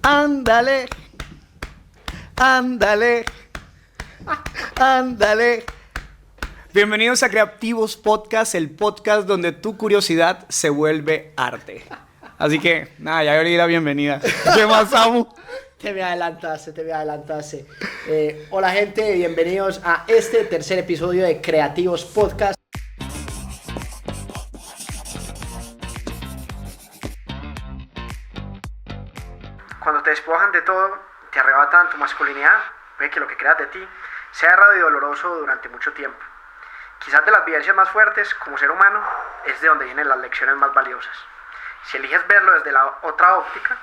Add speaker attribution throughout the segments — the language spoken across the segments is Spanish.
Speaker 1: Ándale, ándale, ándale. Bienvenidos a Creativos Podcast, el podcast donde tu curiosidad se vuelve arte. Así que, nada, ya le di la bienvenida. ¿Qué más, Samu?
Speaker 2: Te me adelantaste. Hola gente, bienvenidos a este tercer episodio de Creativos Podcast. Cuando te despojan de todo, te arrebatan tu masculinidad, puede que lo que creas de ti sea errado y doloroso durante mucho tiempo. Quizás de las vivencias más fuertes como ser humano es de donde vienen las lecciones más valiosas. Si eliges verlo desde la otra óptica,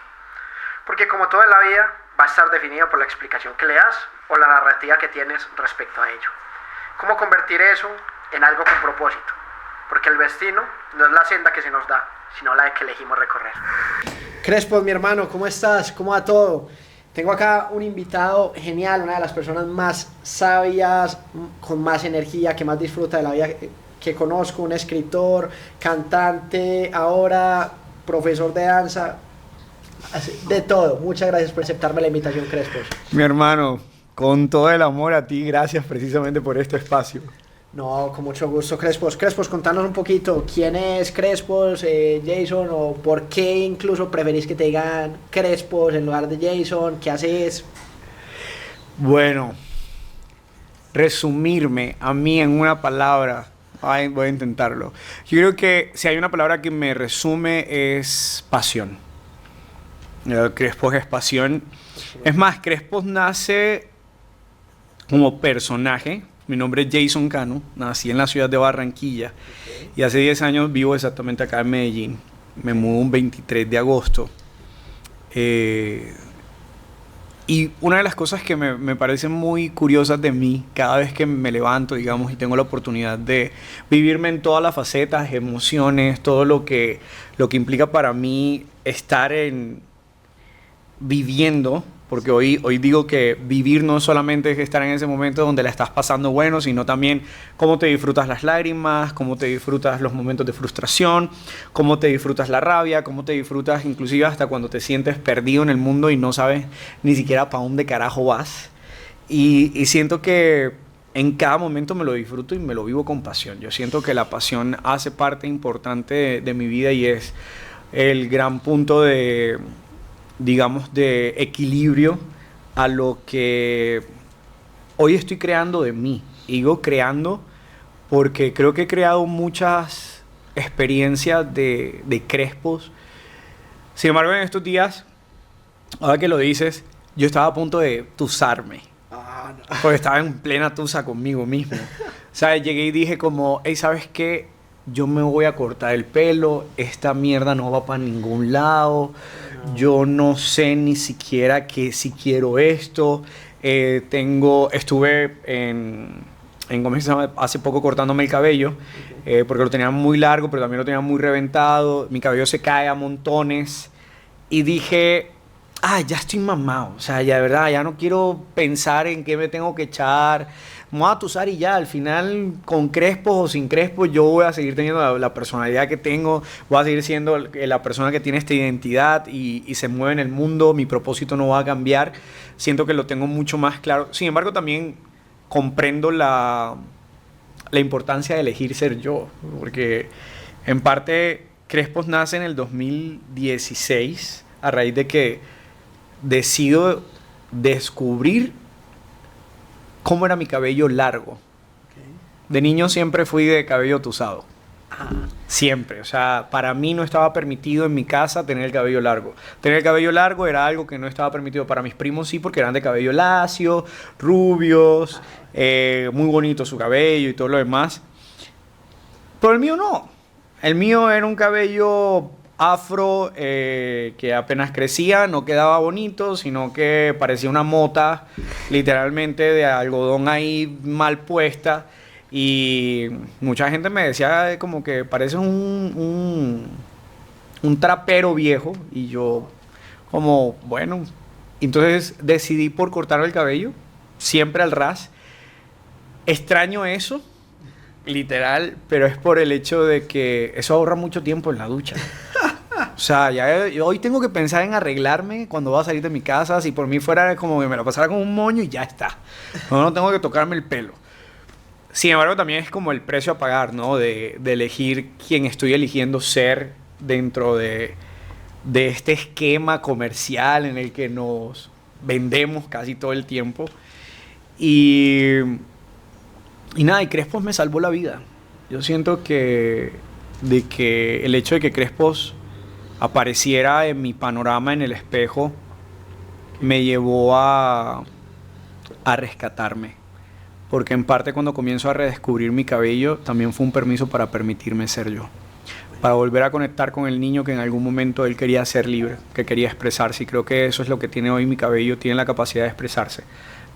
Speaker 2: porque como todo en la vida va a estar definido por la explicación que le das o la narrativa que tienes respecto a ello. ¿Cómo convertir eso en algo con propósito? Porque el destino no es la senda que se nos da, sino la que elegimos recorrer. Crespo, mi hermano, ¿cómo estás? ¿Cómo va todo? Tengo acá un invitado genial, una de las personas más sabias, con más energía, que más disfruta de la vida que conozco, un escritor, cantante, ahora profesor de danza, de todo. Muchas gracias por aceptarme la invitación, Crespos.
Speaker 1: Mi hermano, con todo el amor a ti, gracias precisamente por este espacio.
Speaker 2: No, con mucho gusto, Crespos. Crespos, contanos un poquito, ¿quién es Crespos, Jason, o por qué incluso preferís que te digan Crespos en lugar de Jason? ¿Qué haces?
Speaker 1: Bueno, resumirme a mí en una palabra, voy a intentarlo. Yo creo que si hay una palabra que me resume es pasión. Crespos es pasión. Es más, Crespos nace como personaje. Mi nombre es Jason Cano, nací en la ciudad de Barranquilla y hace 10 años vivo exactamente acá en Medellín. Me mudo un 23 de agosto. Y una de las cosas que me parecen muy curiosas de mí, cada vez que me levanto, digamos, y tengo la oportunidad de vivirme en todas las facetas, emociones, todo lo que implica para mí estar viviendo, porque hoy digo que vivir no solamente es estar en ese momento donde la estás pasando bueno, sino también cómo te disfrutas las lágrimas, cómo te disfrutas los momentos de frustración, cómo te disfrutas la rabia, cómo te disfrutas inclusive hasta cuando te sientes perdido en el mundo y no sabes ni siquiera para dónde carajo vas. Y siento que en cada momento me lo disfruto y me lo vivo con pasión. Yo siento que la pasión hace parte importante de mi vida y es el gran punto de, digamos, de equilibrio a lo que hoy estoy creando de mí. Y digo creando porque creo que he creado muchas experiencias de Crespos. Sin embargo, en estos días, ahora que lo dices, yo estaba a punto de tusarme.
Speaker 2: No.
Speaker 1: Porque estaba en plena tusa conmigo mismo. O sea, llegué y dije como, hey, ¿sabes qué? Yo me voy a cortar el pelo, esta mierda no va para ningún lado. Yo no sé ni siquiera que si quiero esto. Estuve ¿cómo se llama? Hace poco cortándome el cabello, porque lo tenía muy largo, pero también lo tenía muy reventado. Mi cabello se cae a montones. Y dije, ya estoy mamado. O sea, ya de verdad, ya no quiero pensar en qué me tengo que echar. Me voy a tusar y ya, al final, con crespos o sin crespos, yo voy a seguir teniendo la personalidad que tengo, voy a seguir siendo la persona que tiene esta identidad y se mueve en el mundo, mi propósito no va a cambiar, siento que lo tengo mucho más claro. Sin embargo, también comprendo la importancia de elegir ser yo, porque en parte Crespos nace en el 2016 a raíz de que decido descubrir cómo era mi cabello largo. Okay. De niño siempre fui de cabello tuzado. Siempre. O sea, para mí no estaba permitido en mi casa tener el cabello largo. Tener el cabello largo era algo que no estaba permitido para mis primos, sí, porque eran de cabello lacio, rubios, muy bonito su cabello y todo lo demás. Pero el mío no. El mío era un cabello afro que apenas crecía, no quedaba bonito, sino que parecía una mota literalmente de algodón ahí mal puesta, y mucha gente me decía como que parece un trapero viejo, y yo como bueno, entonces decidí por cortar el cabello siempre al ras. Extraño eso, literal, pero es por el hecho de que eso ahorra mucho tiempo en la ducha. O sea, yo hoy tengo que pensar en arreglarme cuando voy a salir de mi casa. Si por mí fuera como que me lo pasara con un moño y ya está. No tengo que tocarme el pelo. Sin embargo, también es como el precio a pagar, ¿no? De elegir quién estoy eligiendo ser dentro de este esquema comercial en el que nos vendemos casi todo el tiempo. Y nada, y Crespos me salvó la vida. Yo siento que el hecho de que Crespos apareciera en mi panorama en el espejo me llevó a rescatarme. Porque en parte cuando comienzo a redescubrir mi cabello también fue un permiso para permitirme ser yo. Para volver a conectar con el niño que en algún momento él quería ser libre, que quería expresarse. Y creo que eso es lo que tiene hoy mi cabello, tiene la capacidad de expresarse,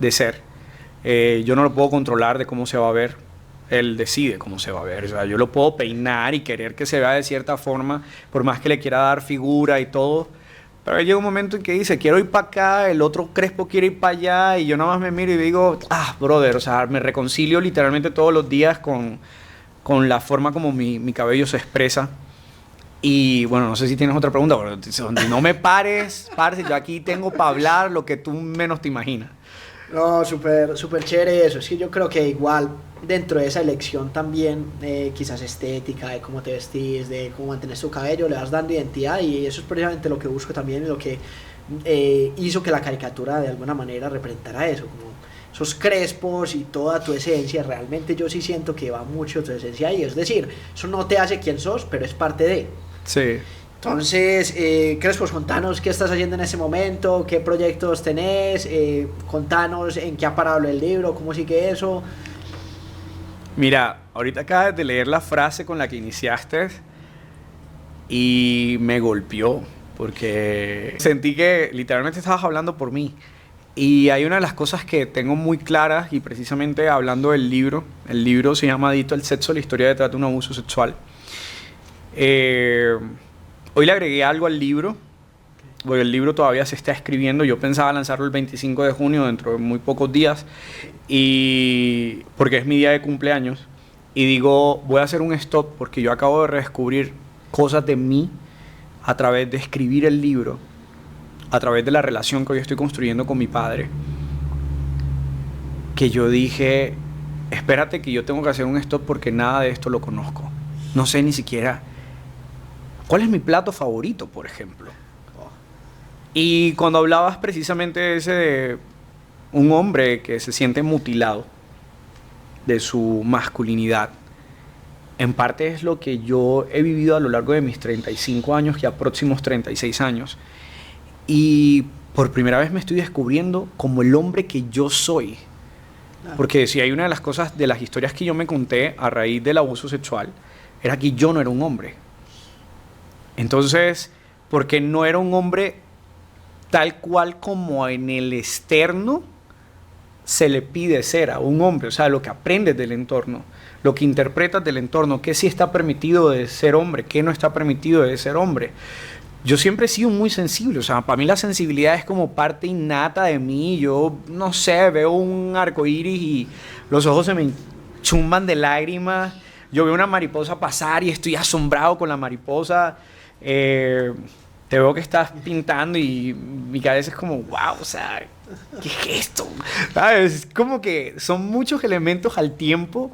Speaker 1: de ser. Yo no lo puedo controlar de cómo se va a ver, él decide cómo se va a ver. O sea, yo lo puedo peinar y querer que se vea de cierta forma, por más que le quiera dar figura y todo. Pero llega un momento en que dice, quiero ir para acá, el otro Crespo quiere ir para allá, y yo nada más me miro y digo, brother, o sea, me reconcilio literalmente todos los días con la forma como mi cabello se expresa. Y bueno, no sé si tienes otra pregunta, pero donde no me pares, parce, yo aquí tengo para hablar lo que tú menos te imaginas.
Speaker 2: No, súper chévere eso. Es que yo creo que igual dentro de esa elección también, quizás estética, de cómo te vestís, de cómo mantienes tu cabello, le vas dando identidad, y eso es precisamente lo que busco también, y lo que hizo que la caricatura de alguna manera representara eso, como esos crespos y toda tu esencia. Realmente yo sí siento que va mucho tu esencia ahí, es decir, eso no te hace quien sos, pero es parte de.
Speaker 1: Sí.
Speaker 2: Entonces, Crespos, contanos qué estás haciendo en ese momento, qué proyectos tenés, contanos en qué ha parado el libro, cómo sigue eso.
Speaker 1: Mira, ahorita acabas de leer la frase con la que iniciaste y me golpeó, porque sentí que literalmente estabas hablando por mí. Y hay una de las cosas que tengo muy claras, y precisamente hablando del libro, el libro se llama Adicto al Sexo, la historia detrás de un abuso sexual. Hoy le agregué algo al libro, porque el libro todavía se está escribiendo. Yo pensaba lanzarlo el 25 de junio, dentro de muy pocos días, y porque es mi día de cumpleaños. Y digo, voy a hacer un stop porque yo acabo de redescubrir cosas de mí a través de escribir el libro, a través de la relación que hoy estoy construyendo con mi padre, que yo dije, espérate que yo tengo que hacer un stop porque nada de esto lo conozco. No sé ni siquiera cuál es mi plato favorito, por ejemplo. Y cuando hablabas precisamente de un hombre que se siente mutilado de su masculinidad, en parte es lo que yo he vivido a lo largo de mis 35 años, ya próximos 36 años. Y por primera vez me estoy descubriendo como el hombre que yo soy. Porque si hay una de las cosas, de las historias que yo me conté a raíz del abuso sexual, era que yo no era un hombre. Entonces, porque no era un hombre tal cual como en el externo se le pide ser a un hombre, o sea, lo que aprendes del entorno, lo que interpretas del entorno, qué sí está permitido de ser hombre, qué no está permitido de ser hombre. Yo siempre he sido muy sensible, o sea, para mí la sensibilidad es como parte innata de mí. Yo, no sé, veo un arco iris y los ojos se me chumban de lágrimas. Yo veo una mariposa pasar y estoy asombrado con la mariposa. Te veo que estás pintando y mi cabeza es como, wow, o sea, ¿qué es esto? ¿Sabes? Es como que son muchos elementos al tiempo.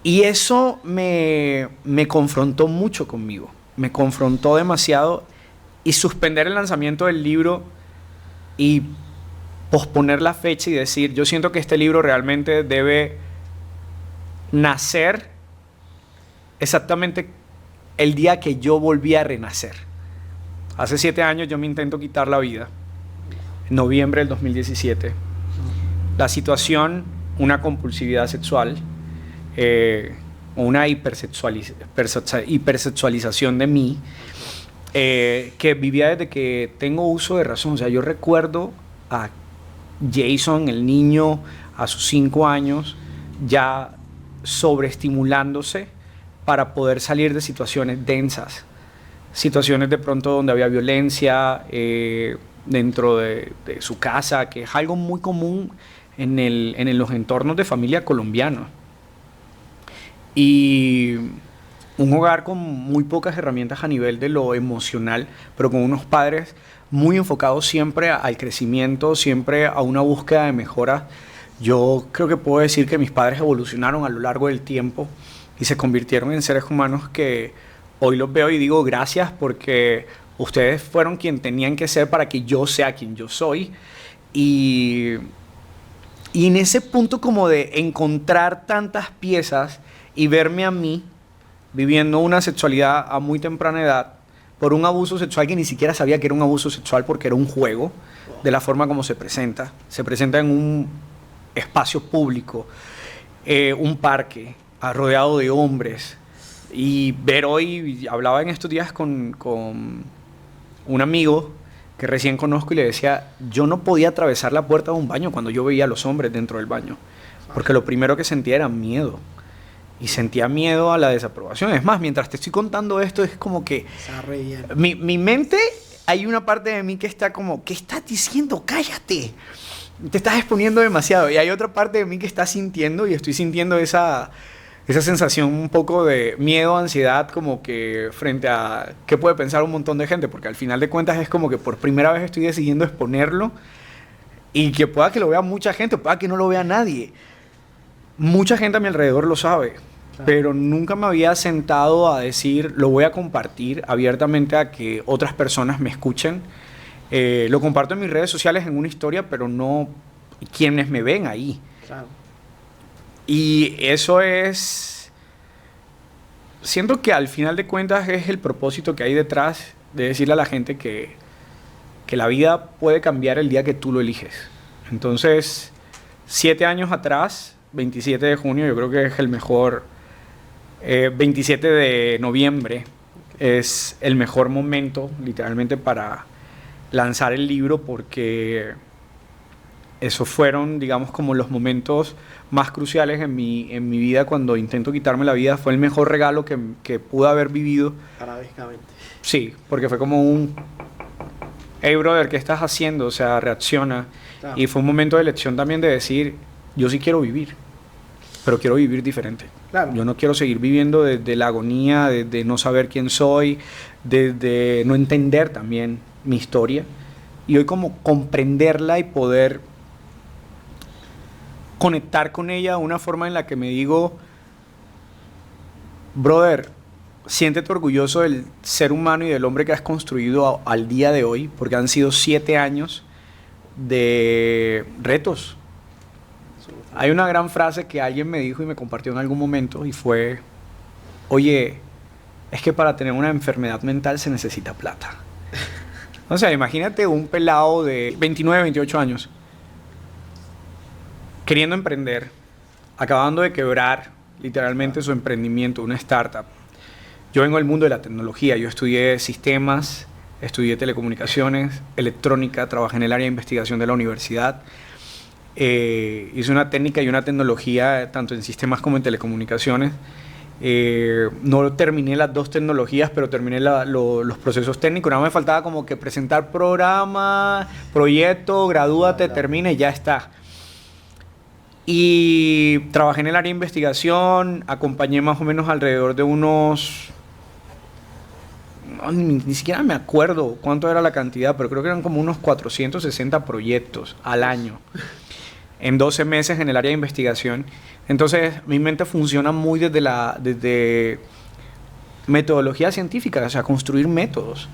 Speaker 1: Y eso me confrontó mucho conmigo. Me confrontó demasiado, y suspender el lanzamiento del libro y posponer la fecha y decir, yo siento que este libro realmente debe nacer exactamente el día que yo volví a renacer. Hace 7 años yo me intento quitar la vida, en noviembre del 2017. La situación, una compulsividad sexual, una hipersexualización de mí, que vivía desde que tengo uso de razón. O sea, yo recuerdo a Jason, el niño, a sus 5 años, ya sobreestimulándose para poder salir de situaciones densas, situaciones de pronto donde había violencia dentro de su casa, que es algo muy común en los entornos de familia colombianos. Y un hogar con muy pocas herramientas a nivel de lo emocional, pero con unos padres muy enfocados siempre al crecimiento, siempre a una búsqueda de mejora. Yo creo que puedo decir que mis padres evolucionaron a lo largo del tiempo y se convirtieron en seres humanos que hoy los veo y digo gracias porque ustedes fueron quien tenían que ser para que yo sea quien yo soy. Y en ese punto como de encontrar tantas piezas y verme a mí viviendo una sexualidad a muy temprana edad por un abuso sexual que ni siquiera sabía que era un abuso sexual porque era un juego, de la forma como se presenta. Se presenta en un espacio público, un parque, rodeado de hombres. Y ver hoy, hablaba en estos días con un amigo que recién conozco y le decía, yo no podía atravesar la puerta de un baño cuando yo veía a los hombres dentro del baño, porque lo primero que sentía era miedo. Y sentía miedo a la desaprobación. Es más, mientras te estoy contando esto, es como que mi mente, hay una parte de mí que está como, ¿qué estás diciendo? ¡Cállate! Te estás exponiendo demasiado. Y hay otra parte de mí que está sintiendo, y estoy sintiendo esa sensación un poco de miedo, ansiedad, como que frente a qué puede pensar un montón de gente, porque al final de cuentas es como que por primera vez estoy decidiendo exponerlo y que pueda que lo vea mucha gente, pueda que no lo vea nadie. Mucha gente a mi alrededor lo sabe, pero nunca me había sentado a decir, lo voy a compartir abiertamente a que otras personas me escuchen. Lo comparto en mis redes sociales en una historia, pero no quienes me ven ahí. Claro. Y eso es... Siento que al final de cuentas es el propósito que hay detrás de decirle a la gente que la vida puede cambiar el día que tú lo eliges. Entonces, 7 años atrás, 27 de junio, yo creo que es el mejor... 27 de noviembre es el mejor momento, literalmente, para lanzar el libro, porque esos fueron, digamos, como los momentos más cruciales en mi vida. Cuando intento quitarme la vida, fue el mejor regalo que pude haber vivido.
Speaker 2: Paradójicamente.
Speaker 1: Sí, porque fue como un... Hey, brother, ¿qué estás haciendo? O sea, reacciona. Claro. Y fue un momento de elección también de decir, yo sí quiero vivir, pero quiero vivir diferente. Claro. Yo no quiero seguir viviendo desde la agonía, desde no saber quién soy, desde no entender también mi historia. Y hoy como comprenderla y poder conectar con ella de una forma en la que me digo, brother, siéntete orgulloso del ser humano y del hombre que has construido al día de hoy, porque han sido 7 años de retos. Hay una gran frase que alguien me dijo y me compartió en algún momento y fue, oye, es que para tener una enfermedad mental se necesita plata. O sea, imagínate un pelado de 29, 28 años queriendo emprender, acabando de quebrar literalmente su emprendimiento, una startup. Yo vengo del mundo de la tecnología, yo estudié sistemas, estudié telecomunicaciones, electrónica, trabajé en el área de investigación de la universidad. Hice una técnica y una tecnología tanto en sistemas como en telecomunicaciones. No terminé las dos tecnologías, pero terminé los procesos técnicos. Nada más me faltaba como que presentar programa, proyecto, gradúate, termine y ya está. Y trabajé en el área de investigación, acompañé más o menos alrededor de unos... ni siquiera me acuerdo cuánto era la cantidad, pero creo que eran como unos 460 proyectos al año. En 12 meses en el área de investigación. Entonces, mi mente funciona muy desde metodología científica, o sea, construir métodos.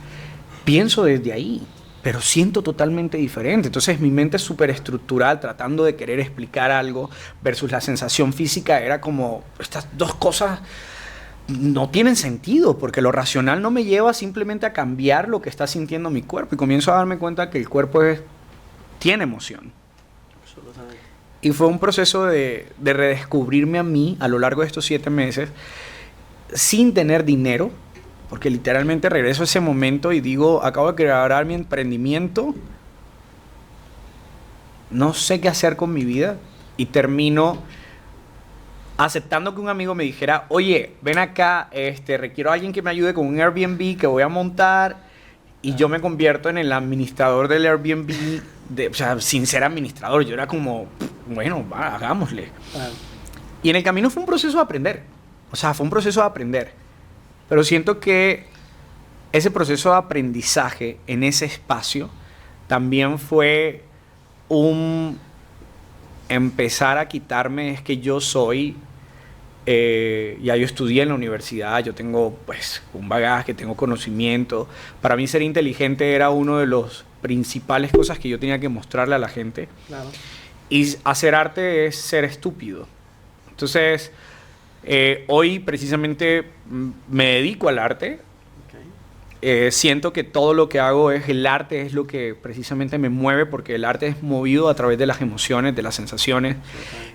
Speaker 1: Pienso desde ahí, pero siento totalmente diferente. Entonces, mi mente es súper estructural, tratando de querer explicar algo, versus la sensación física. Era como, estas dos cosas no tienen sentido, porque lo racional no me lleva simplemente a cambiar lo que está sintiendo mi cuerpo. Y comienzo a darme cuenta que el cuerpo tiene emoción. Y fue un proceso de redescubrirme a mí a lo largo de estos 7 meses, sin tener dinero, porque literalmente regreso a ese momento y digo, acabo de crear mi emprendimiento, no sé qué hacer con mi vida, y termino aceptando que un amigo me dijera, oye, ven acá, requiero a alguien que me ayude con un Airbnb que voy a montar. Y yo me convierto en el administrador del Airbnb, o sea, sin ser administrador. Yo era como, bueno, va, hagámosle. Y en el camino fue un proceso de aprender. O sea, fue un proceso de aprender. Pero siento que ese proceso de aprendizaje en ese espacio también fue un empezar a quitarme, es que yo soy, ya yo estudié en la universidad, yo tengo pues un bagaje, tengo conocimiento. Para mí ser inteligente era uno de los principales cosas que yo tenía que mostrarle a la gente.
Speaker 2: Claro.
Speaker 1: Y hacer arte es ser estúpido. Entonces, hoy precisamente me dedico al arte. Siento que todo lo que hago es el arte, es lo que precisamente me mueve, porque el arte es movido a través de las emociones, de las sensaciones.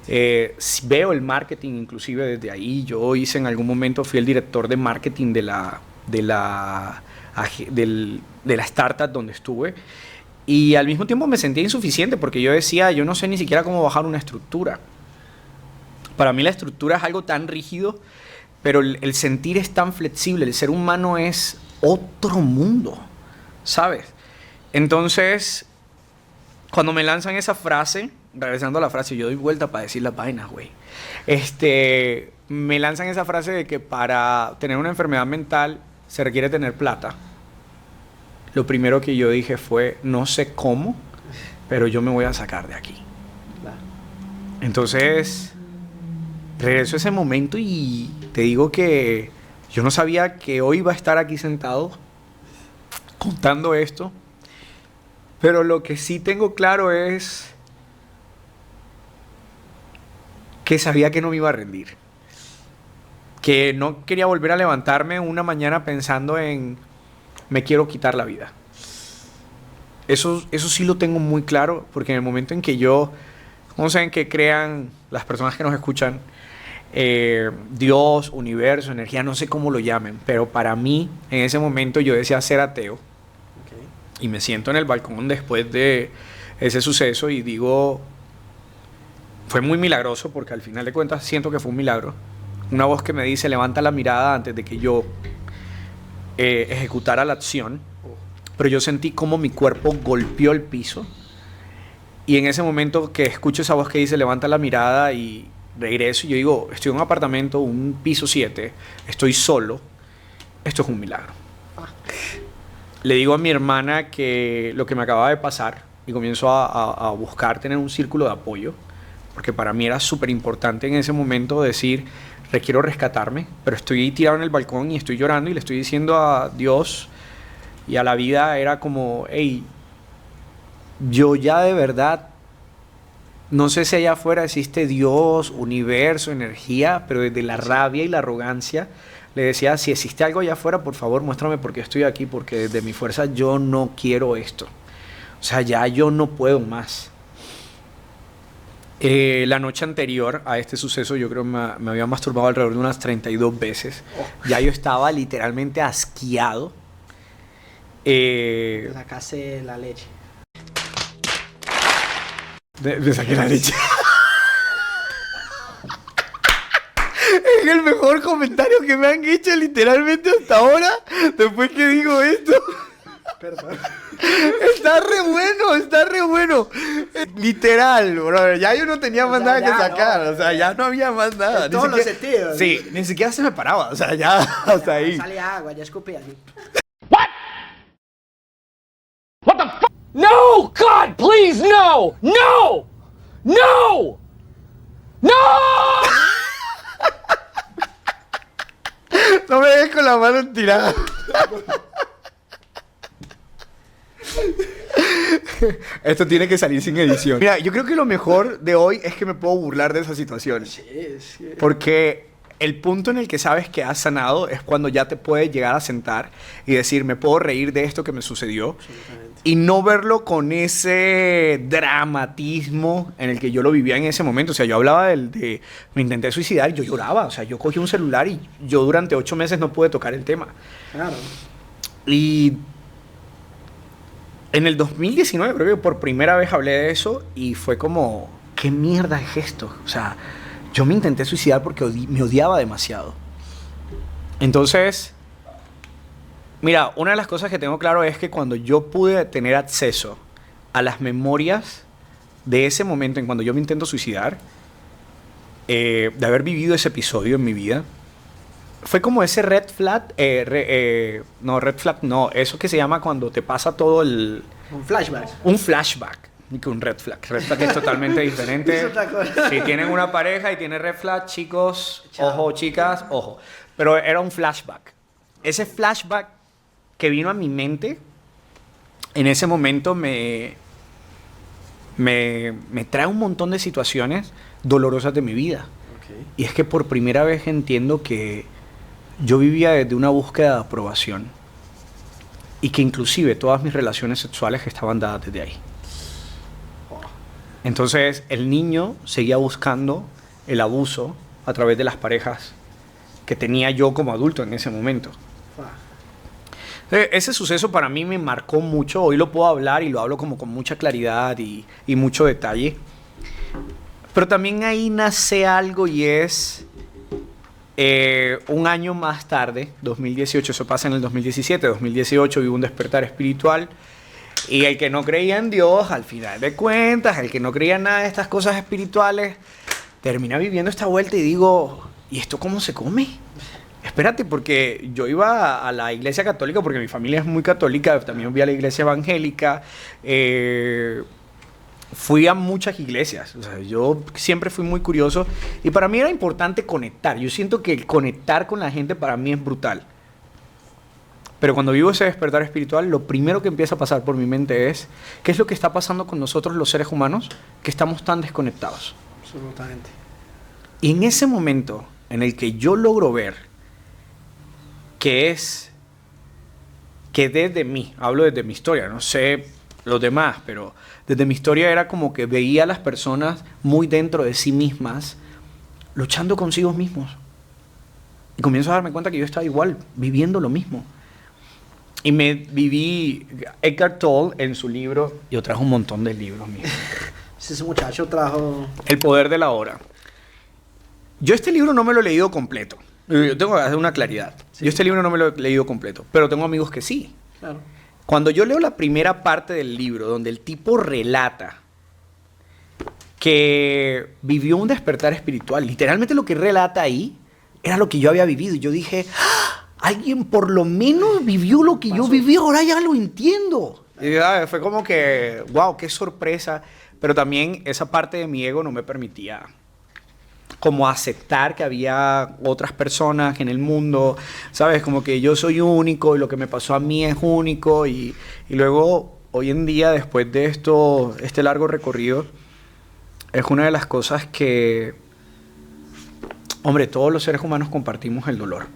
Speaker 1: Veo el marketing inclusive desde ahí. Yo hice en algún momento, fui el director de marketing de la startup donde estuve, y al mismo tiempo me sentía insuficiente porque yo decía, yo no sé ni siquiera cómo bajar una estructura. Para mí la estructura es algo tan rígido, pero el sentir es tan flexible. El ser humano es otro mundo, ¿sabes? Entonces, cuando me lanzan esa frase, regresando a la frase, yo doy vuelta para decir las vainas, güey. Me lanzan esa frase de que para tener una enfermedad mental se requiere tener plata. Lo primero que yo dije fue, no sé cómo, pero yo me voy a sacar de aquí. Entonces, regreso a ese momento y te digo que yo no sabía que hoy iba a estar aquí sentado contando esto, pero lo que sí tengo claro es que sabía que no me iba a rendir, que no quería volver a levantarme una mañana pensando en me quiero quitar la vida. Eso sí lo tengo muy claro, porque en el momento en que yo, ¿cómo saben que crean las personas que nos escuchan? Dios, universo, energía, no sé cómo lo llamen, pero para mí en ese momento yo decía ser ateo. Y me siento en el balcón después de ese suceso y digo, fue muy milagroso, porque al final de cuentas siento que fue un milagro. Una voz que me dice, levanta la mirada antes de que yo ejecutara la acción, pero yo sentí como mi cuerpo golpeó el piso, y en ese momento que escucho esa voz que dice levanta la mirada y regreso, y yo digo, estoy en un apartamento, un piso 7, estoy solo, esto es un milagro. Le digo a mi hermana que lo que me acababa de pasar, y comienzo a buscar tener un círculo de apoyo, porque para mí era súper importante en ese momento decir, requiero rescatarme, pero estoy tirado en el balcón y estoy llorando y le estoy diciendo a Dios y a la vida, era como, hey, yo ya de verdad, no sé si allá afuera existe Dios, universo, energía, pero desde la rabia y la arrogancia le decía, si existe algo allá afuera, por favor muéstrame por qué estoy aquí, porque desde mi fuerza yo no quiero esto. O sea, ya yo no puedo más. La noche anterior a este suceso yo creo que me había masturbado alrededor de unas 32 veces. Ya yo estaba literalmente asqueado.
Speaker 2: Sacaste la leche.
Speaker 1: Me saqué la leche. Es el mejor comentario que me han hecho literalmente hasta ahora, después que digo esto.
Speaker 2: Perdón.
Speaker 1: Está re bueno. Literal, bro. Ya yo no tenía más nada que sacar. No, o sea, ya no había más nada.
Speaker 2: En todos los sentidos.
Speaker 1: Sí, ni siquiera se me paraba. O sea, ya hasta ahí.
Speaker 2: Sale agua, ya escupí así.
Speaker 3: What the fuck? No! God, please, no! No! No! No!
Speaker 1: No me dejes con la mano tirada. Esto tiene que salir sin edición. Mira, yo creo que lo mejor de hoy es que me puedo burlar de esa situación.
Speaker 2: Sí.
Speaker 1: Porque el punto en el que sabes que has sanado es cuando ya te puedes llegar a sentar y decir, me puedo reír de esto que me sucedió. Y no verlo con ese dramatismo en el que yo lo vivía en ese momento. O sea, yo hablaba de me intenté suicidar y yo lloraba. O sea, yo cogí un celular y yo durante 8 meses no pude tocar el tema.
Speaker 2: Claro.
Speaker 1: Y en el 2019 creo que por primera vez hablé de eso y fue como, ¿qué mierda es esto? O sea, yo me intenté suicidar porque me odiaba demasiado. Entonces, mira, una de las cosas que tengo claro es que cuando yo pude tener acceso a las memorias de ese momento en cuando yo me intento suicidar, de haber vivido ese episodio en mi vida, fue como ese red flag, no, red flag, no, eso que se llama cuando te pasa todo el...
Speaker 2: Un flashback.
Speaker 1: Un flashback, ni que un red flag. Red flag es totalmente diferente.
Speaker 2: Es otra cosa.
Speaker 1: Si tienen una pareja y tiene red flag, chicos,
Speaker 2: Chao.
Speaker 1: ojo, chicas, ojo. Pero era un flashback. Ese flashback que vino a mi mente, en ese momento me trae un montón de situaciones dolorosas de mi vida.
Speaker 2: Okay.
Speaker 1: Y es que por primera vez entiendo que yo vivía desde una búsqueda de aprobación y que inclusive todas mis relaciones sexuales estaban dadas desde ahí. Entonces el niño seguía buscando el abuso a través de las parejas que tenía yo como adulto en ese momento. Ese suceso para mí me marcó mucho. Hoy lo puedo hablar y lo hablo como con mucha claridad y mucho detalle. Pero también ahí nace algo y es un año más tarde, 2018, eso pasa en el 2017, 2018 vivo un despertar espiritual. Y el que no creía en Dios, al final de cuentas, el que no creía en nada de estas cosas espirituales, termina viviendo esta vuelta y digo, ¿y esto cómo se come? Espérate, porque yo iba a la iglesia católica, porque mi familia es muy católica, también fui a la iglesia evangélica, fui a muchas iglesias, o sea, yo siempre fui muy curioso y para mí era importante conectar. Yo siento que el conectar con la gente para mí es brutal. Pero cuando vivo ese despertar espiritual, lo primero que empieza a pasar por mi mente es ¿qué es lo que está pasando con nosotros los seres humanos que estamos tan desconectados?
Speaker 2: Absolutamente.
Speaker 1: Y en ese momento en el que yo logro ver que desde mí, hablo desde mi historia, no sé los demás, pero desde mi historia era como que veía a las personas muy dentro de sí mismas, luchando consigo mismos. Y comienzo a darme cuenta que yo estaba igual, viviendo lo mismo. Y me viví Eckhart Tolle en su libro, yo trajo un montón de libros míos.
Speaker 2: Ese muchacho trajo...
Speaker 1: El poder de la hora. Yo este libro no me lo he leído completo. Yo tengo que hacer una claridad.
Speaker 2: Sí.
Speaker 1: Yo este libro no me lo he leído completo, pero tengo amigos que sí.
Speaker 2: Claro.
Speaker 1: Cuando yo leo la primera parte del libro, donde el tipo relata que vivió un despertar espiritual, literalmente lo que relata ahí era lo que yo había vivido. Y yo dije, ¡ah! Alguien por lo menos vivió lo que yo viví, ahora ya lo entiendo. Y fue como que, wow, qué sorpresa. Pero también esa parte de mi ego no me permitía como aceptar que había otras personas en el mundo, ¿sabes? Como que yo soy único y lo que me pasó a mí es único. Y luego, hoy en día, después de este largo recorrido, es una de las cosas que, hombre, todos los seres humanos compartimos el dolor.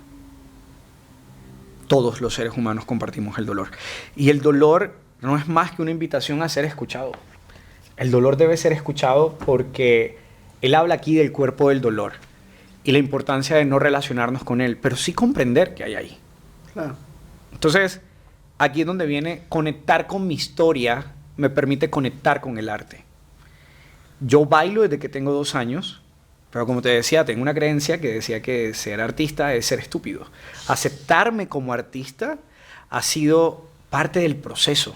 Speaker 1: Todos los seres humanos compartimos el dolor. Y el dolor no es más que una invitación a ser escuchado. El dolor debe ser escuchado porque él habla aquí del cuerpo del dolor y la importancia de no relacionarnos con él, pero sí comprender qué hay ahí.
Speaker 2: Claro.
Speaker 1: Entonces, aquí es donde viene conectar con mi historia, me permite conectar con el arte. Yo bailo desde que tengo 2 años. Pero como te decía, tengo una creencia que decía que ser artista es ser estúpido. Aceptarme como artista ha sido parte del proceso.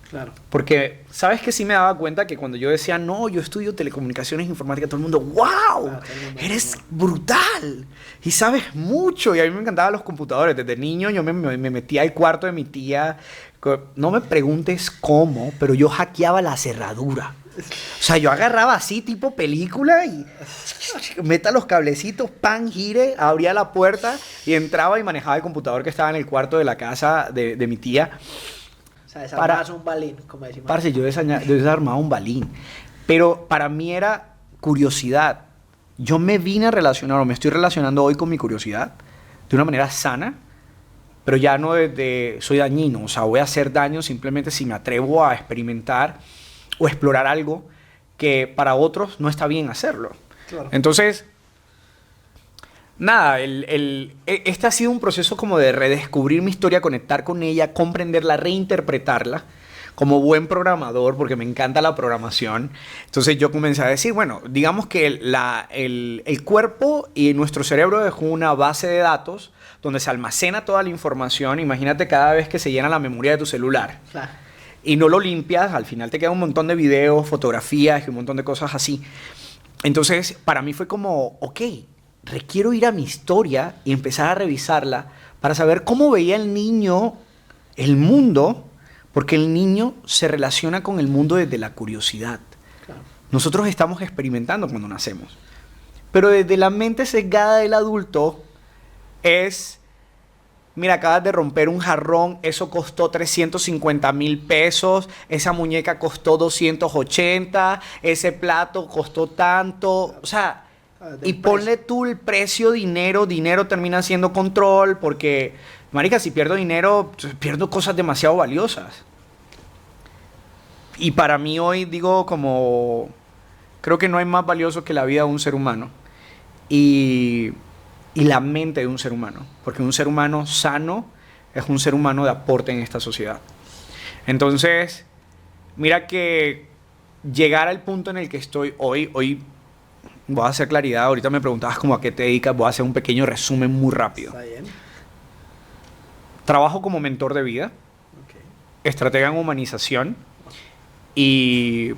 Speaker 2: Claro.
Speaker 1: Porque, ¿sabes qué? Sí me daba cuenta que cuando yo decía, no, yo estudio telecomunicaciones e informática, todo el mundo, ¡wow!
Speaker 2: Claro,
Speaker 1: ¡Eres brutal! Y sabes mucho. Y a mí me encantaban los computadores. Desde niño yo me metía al cuarto de mi tía. No me preguntes cómo, pero yo hackeaba la cerradura. O sea, yo agarraba así, tipo película, y meta los cablecitos, pan, gire, abría la puerta y entraba y manejaba el computador que estaba en el cuarto de la casa de mi tía.
Speaker 2: O sea, desarmabas un balín, como decimos.
Speaker 1: Parce, yo desarmaba un balín. Pero para mí era curiosidad. Yo me vine a relacionar, o me estoy relacionando hoy con mi curiosidad, de una manera sana, pero ya no desde soy dañino. O sea, voy a hacer daño simplemente si me atrevo a experimentar o explorar algo que para otros no está bien hacerlo.
Speaker 2: Claro.
Speaker 1: Entonces, nada, este ha sido un proceso como de redescubrir mi historia, conectar con ella, comprenderla, reinterpretarla como buen programador, porque me encanta la programación. Entonces yo comencé a decir, bueno, digamos que el cuerpo y nuestro cerebro es una base de datos donde se almacena toda la información. Imagínate cada vez que se llena la memoria de tu celular.
Speaker 2: Claro.
Speaker 1: Y no lo limpias, al final te queda un montón de videos, fotografías y un montón de cosas así. Entonces, para mí fue como, ok, requiero ir a mi historia y empezar a revisarla para saber cómo veía el niño el mundo, porque el niño se relaciona con el mundo desde la curiosidad.
Speaker 2: Claro.
Speaker 1: Nosotros estamos experimentando cuando nacemos. Pero desde la mente sesgada del adulto es, mira, acabas de romper un jarrón, eso costó 350,000 pesos, esa muñeca costó 280, ese plato costó tanto, o sea, y ponle tú el precio, dinero termina siendo control, porque, marica, si pierdo dinero, pierdo cosas demasiado valiosas. Y para mí hoy digo como, creo que no hay más valioso que la vida de un ser humano y la mente de un ser humano, porque un ser humano sano es un ser humano de aporte en esta sociedad. Entonces, mira que llegar al punto en el que estoy hoy voy a hacer claridad. Ahorita me preguntabas como a qué te dedicas, voy a hacer un pequeño resumen muy rápido.
Speaker 2: Está bien.
Speaker 1: Trabajo como mentor de vida, estratega en humanización y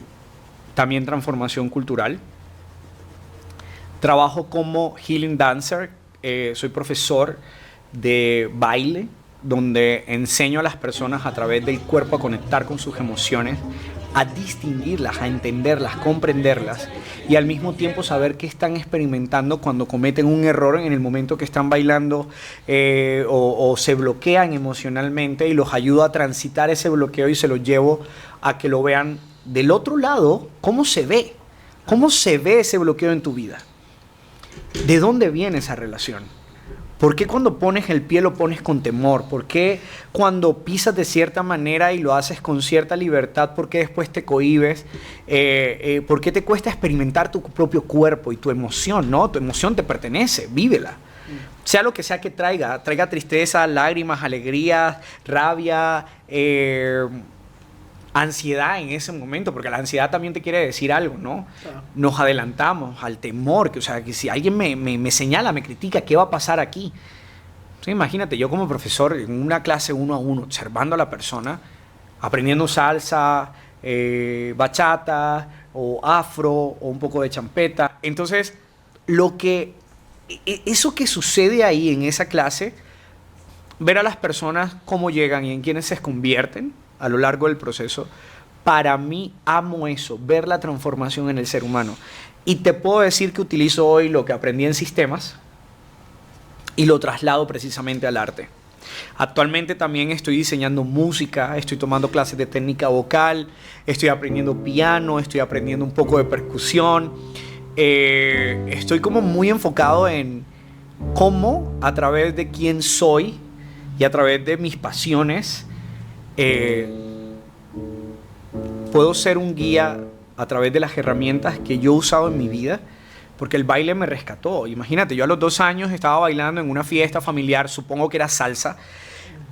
Speaker 1: también transformación cultural. Trabajo como healing dancer, soy profesor de baile, donde enseño a las personas a través del cuerpo a conectar con sus emociones, a distinguirlas, a entenderlas, comprenderlas y al mismo tiempo saber qué están experimentando cuando cometen un error en el momento que están bailando o se bloquean emocionalmente, y los ayudo a transitar ese bloqueo y se los llevo a que lo vean del otro lado, cómo se ve ese bloqueo en tu vida, de dónde viene esa relación. ¿Por qué cuando pones el pie lo pones con temor? ¿Por qué cuando pisas de cierta manera y lo haces con cierta libertad, por qué después te cohibes? ¿Por qué te cuesta experimentar tu propio cuerpo y tu emoción? ¿No? Tu emoción te pertenece, vívela. Sea lo que sea que traiga tristeza, lágrimas, alegrías, rabia, ansiedad en ese momento, porque la ansiedad también te quiere decir algo, ¿no?
Speaker 2: Claro.
Speaker 1: Nos adelantamos al temor, que, o sea, que si alguien me señala, me critica, ¿qué va a pasar aquí? Entonces, imagínate, yo como profesor en una clase 1 a 1, observando a la persona, aprendiendo salsa, bachata, o afro, o un poco de champeta. Entonces, eso que sucede ahí en esa clase, ver a las personas cómo llegan y en quiénes se convierten a lo largo del proceso, para mí amo eso, ver la transformación en el ser humano. Y te puedo decir que utilizo hoy lo que aprendí en sistemas y lo traslado precisamente al arte. Actualmente también estoy diseñando música, estoy tomando clases de técnica vocal, estoy aprendiendo piano, estoy aprendiendo un poco de percusión. Estoy como muy enfocado en cómo a través de quién soy y a través de mis pasiones puedo ser un guía a través de las herramientas que yo he usado en mi vida, porque el baile me rescató. Imagínate, yo a los 2 años estaba bailando en una fiesta familiar, supongo que era salsa,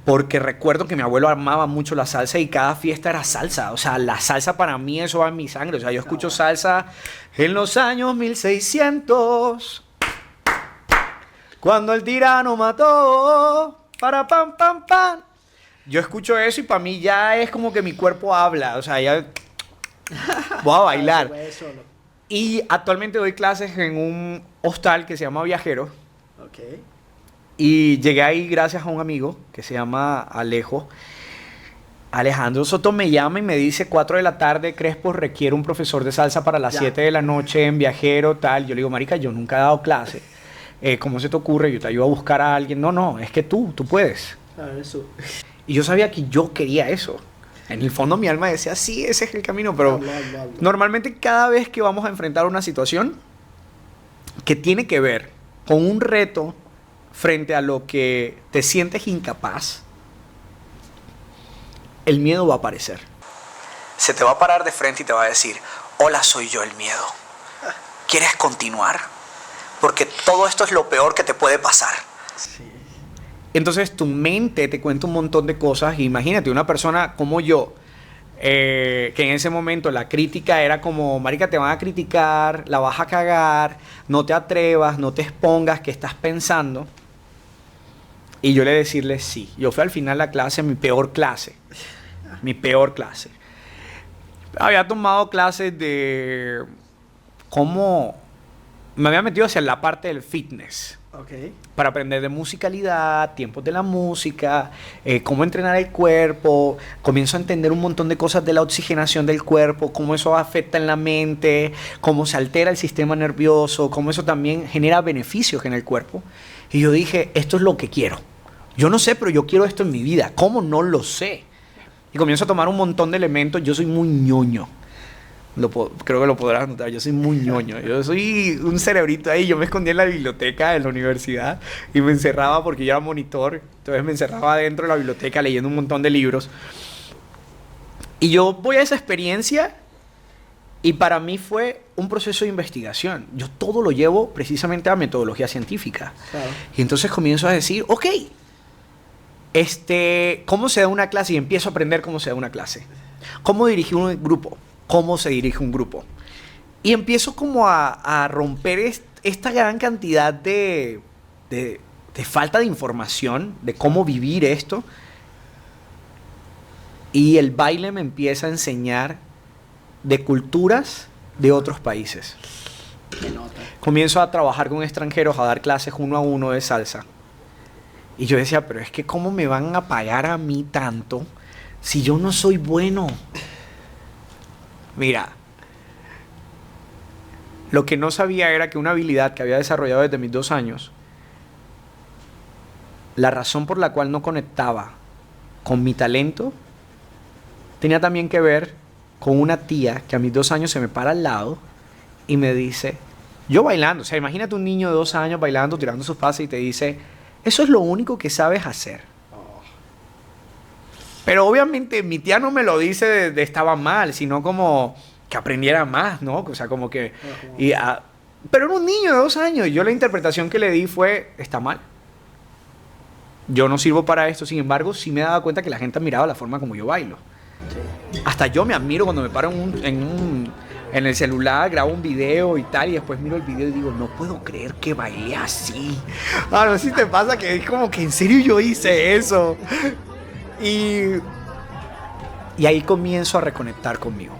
Speaker 1: porque recuerdo que mi abuelo amaba mucho la salsa y cada fiesta era salsa. O sea, la salsa para mí eso va en mi sangre. O sea, yo escucho salsa en los años 1600, cuando el tirano mató, para pam, pam, pam. Yo escucho eso y para mí ya es como que mi cuerpo habla, o sea, ya voy a bailar. Y actualmente doy clases en un hostal que se llama Viajero.
Speaker 2: Okay.
Speaker 1: Y llegué ahí gracias a un amigo que se llama Alejandro Soto me llama y me dice 4 de la tarde, Crespo requiere un profesor de salsa para las 7 de la noche en Viajero, tal. Yo le digo, marica, yo nunca he dado clase. ¿Cómo se te ocurre? Yo te ayudo a buscar a alguien. No, es que tú puedes.
Speaker 2: Eso.
Speaker 1: Y yo sabía que yo quería eso. En el fondo mi alma decía, sí, ese es el camino. Pero normalmente cada vez que vamos a enfrentar una situación que tiene que ver con un reto frente a lo que te sientes incapaz, el miedo va a aparecer. Se te va a parar de frente y te va a decir, hola, soy yo el miedo. ¿Quieres continuar? Porque todo esto es lo peor que te puede pasar.
Speaker 2: Sí.
Speaker 1: Entonces tu mente te cuenta un montón de cosas. Y imagínate, una persona como yo, que en ese momento la crítica era como, marica, te van a criticar, la vas a cagar, no te atrevas, no te expongas, ¿qué estás pensando? Y yo le decirle sí. Yo fui al final de la clase, mi peor clase. Había tomado clases de cómo me había metido hacia la parte del fitness.
Speaker 2: Ok.
Speaker 1: Para aprender de musicalidad, tiempos de la música, cómo entrenar el cuerpo. Comienzo a entender un montón de cosas de la oxigenación del cuerpo, cómo eso afecta en la mente, cómo se altera el sistema nervioso, cómo eso también genera beneficios en el cuerpo. Y yo dije, esto es lo que quiero. Yo no sé, pero yo quiero esto en mi vida. ¿Cómo? No lo sé. Y comienzo a tomar un montón de elementos. Yo soy muy ñoño. Creo que lo podrás notar, yo soy muy ñoño, yo soy un cerebrito ahí, yo me escondía en la biblioteca de la universidad y me encerraba porque yo era monitor, entonces me encerraba dentro de la biblioteca leyendo un montón de libros. Y yo voy a esa experiencia y para mí fue un proceso de investigación, yo todo lo llevo precisamente a metodología científica.
Speaker 2: Claro.
Speaker 1: Y entonces comienzo a decir, ok, ¿cómo se da una clase? Y empiezo a aprender cómo se da una clase, cómo dirigir un grupo, cómo se dirige un grupo. Y empiezo como a romper esta gran cantidad de falta de información de cómo vivir esto. Y el baile me empieza a enseñar de culturas de otros países.
Speaker 2: Qué nota.
Speaker 1: Comienzo a trabajar con extranjeros, a dar clases 1 a 1 de salsa. Y yo decía, pero es que ¿cómo me van a pagar a mí tanto si yo no soy bueno? Mira, lo que no sabía era que una habilidad que había desarrollado desde mis 2 años, la razón por la cual no conectaba con mi talento, tenía también que ver con una tía que a mis 2 años se me para al lado y me dice, yo bailando, o sea, imagínate un niño de 2 años bailando, tirando sus pases y te dice, eso es lo único que sabes hacer. Pero obviamente mi tía no me lo dice de estaba mal, sino como que aprendiera más, ¿no? O sea, como que... pero era un niño de 2 años y yo la interpretación que le di fue, está mal. Yo no sirvo para esto, sin embargo, sí me daba cuenta que la gente admiraba la forma como yo bailo. Sí. Hasta yo me admiro cuando me paro en el celular, grabo un video y tal, y después miro el video y digo, no puedo creer que bailé así. Ah, no sé si te pasa que es como que en serio yo hice eso. Y ahí comienzo a reconectar conmigo.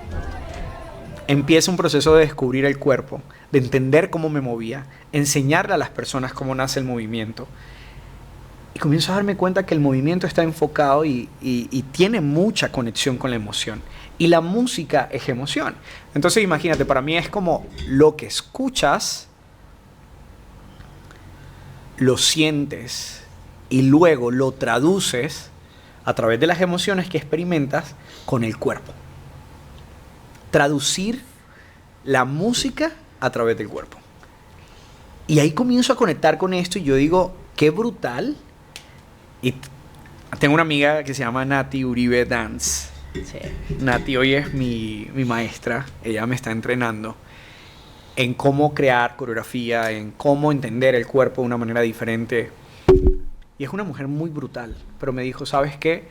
Speaker 1: Empieza un proceso de descubrir el cuerpo, de entender cómo me movía, enseñarle a las personas cómo nace el movimiento. Y comienzo a darme cuenta que el movimiento está enfocado y tiene mucha conexión con la emoción. Y la música es emoción. Entonces imagínate, para mí es como lo que escuchas, lo sientes y luego lo traduces a través de las emociones que experimentas con el cuerpo. Traducir la música a través del cuerpo. Y ahí comienzo a conectar con esto y yo digo, qué brutal. Y tengo una amiga que se llama Nati Uribe Dance. Sí. Nati hoy es mi maestra. Ella me está entrenando en cómo crear coreografía, en cómo entender el cuerpo de una manera diferente. Y es una mujer muy brutal, pero me dijo, ¿sabes qué?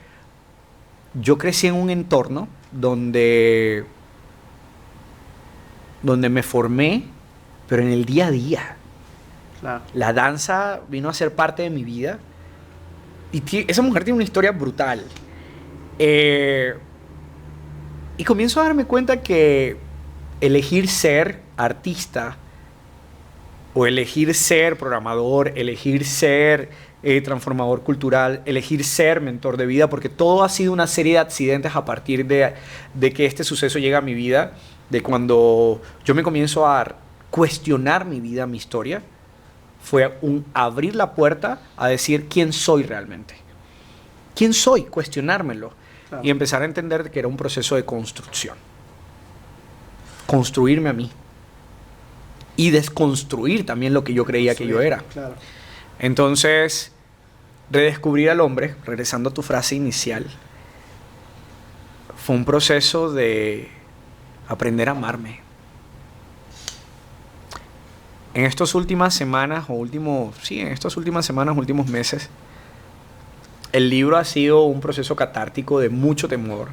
Speaker 1: Yo crecí en un entorno donde me formé, pero en el día a día. Claro. La danza vino a ser parte de mi vida. Y esa mujer tiene una historia brutal. Y comienzo a darme cuenta que elegir ser artista, o elegir ser programador, elegir ser transformador cultural, elegir ser mentor de vida, porque todo ha sido una serie de accidentes a partir de que este suceso llega a mi vida, de cuando yo me comienzo a cuestionar mi vida, mi historia, fue un abrir la puerta a decir quién soy realmente. ¿Quién soy? Cuestionármelo. Claro. Y empezar a entender que era un proceso de construcción. Construirme a mí. Y desconstruir también lo que yo creía que yo era. Claro. Entonces, redescubrir al hombre, regresando a tu frase inicial, fue un proceso de aprender a amarme. En estas últimas semanas, últimos meses, el libro ha sido un proceso catártico de mucho temor,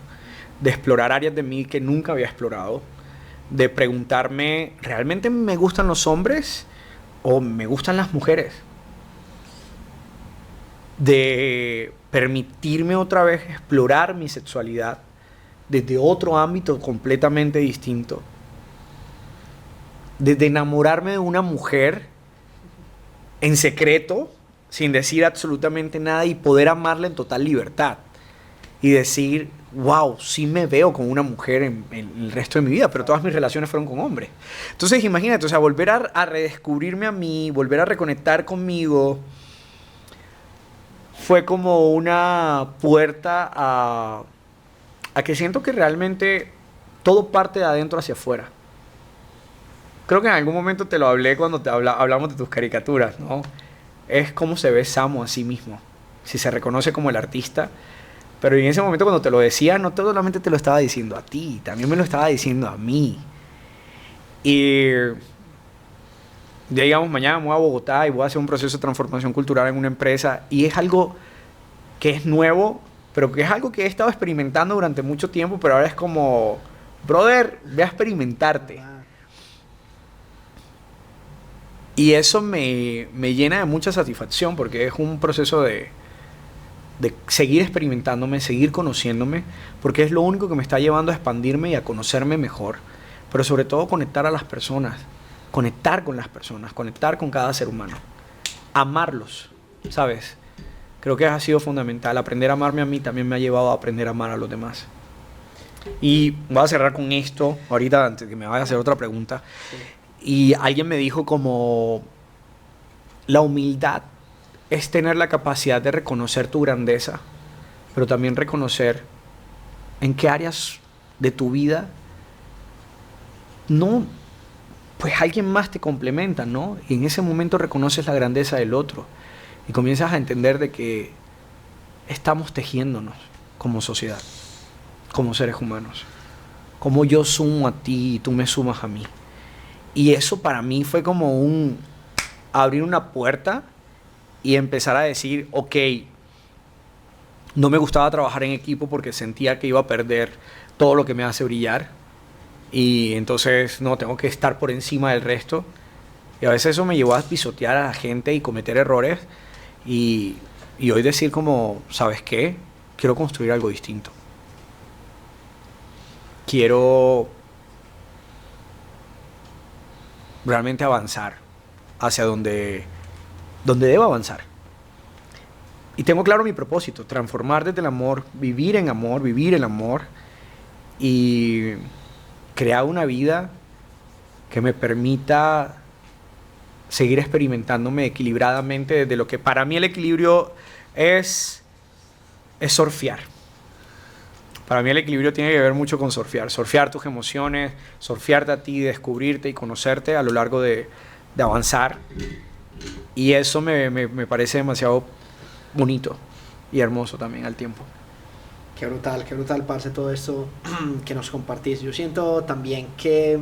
Speaker 1: de explorar áreas de mí que nunca había explorado, de preguntarme, ¿realmente me gustan los hombres o me gustan las mujeres? De permitirme otra vez explorar mi sexualidad desde otro ámbito completamente distinto. desde enamorarme de una mujer en secreto, sin decir absolutamente nada, y poder amarla en total libertad. Y decir, wow, sí me veo con una mujer en el resto de mi vida, pero todas mis relaciones fueron con hombres. Entonces imagínate, o sea, volver a redescubrirme a mí, volver a reconectar conmigo, fue como una puerta a que siento que realmente todo parte de adentro hacia afuera. Creo que en algún momento te lo hablé cuando hablamos de tus caricaturas, ¿no? Es cómo se ve Samo a sí mismo, si se reconoce como el artista. Pero en ese momento cuando te lo decía, no solamente te lo estaba diciendo a ti, también me lo estaba diciendo a mí. Y digamos, mañana me voy a Bogotá y voy a hacer un proceso de transformación cultural en una empresa, y es algo que es nuevo, pero que es algo que he estado experimentando durante mucho tiempo, pero ahora es como, brother, ve a experimentarte. Y eso me llena de mucha satisfacción, porque es un proceso de seguir experimentándome, seguir conociéndome, porque es lo único que me está llevando a expandirme y a conocerme mejor, pero sobre todo conectar a las personas, conectar con las personas, conectar con cada ser humano, amarlos, ¿sabes? Creo que ha sido fundamental. Aprender a amarme a mí también me ha llevado a aprender a amar a los demás. Y voy a cerrar con esto, ahorita antes de que me vaya a hacer otra pregunta. Y alguien me dijo como, la humildad es tener la capacidad de reconocer tu grandeza, pero también reconocer en qué áreas de tu vida no, pues alguien más te complementa, ¿no? Y en ese momento reconoces la grandeza del otro y comienzas a entender de que estamos tejiéndonos como sociedad, como seres humanos, como yo sumo a ti y tú me sumas a mí. Y eso para mí fue como abrir una puerta y empezar a decir, ok, no me gustaba trabajar en equipo porque sentía que iba a perder todo lo que me hace brillar, y entonces no, tengo que estar por encima del resto, y a veces eso me llevó a pisotear a la gente y cometer errores, y hoy decir como, ¿sabes qué? Quiero construir algo distinto, quiero realmente avanzar hacia donde debo avanzar. Y tengo claro mi propósito, transformar desde el amor, vivir en amor, vivir el amor, y crear una vida que me permita seguir experimentándome equilibradamente desde lo que para mí el equilibrio es surfear. Para mí el equilibrio tiene que ver mucho con surfear tus emociones, surfearte a ti, descubrirte y conocerte a lo largo de avanzar. Y eso me parece demasiado bonito y hermoso también al tiempo.
Speaker 2: Qué brutal, parce, todo esto que nos compartís. Yo siento también que,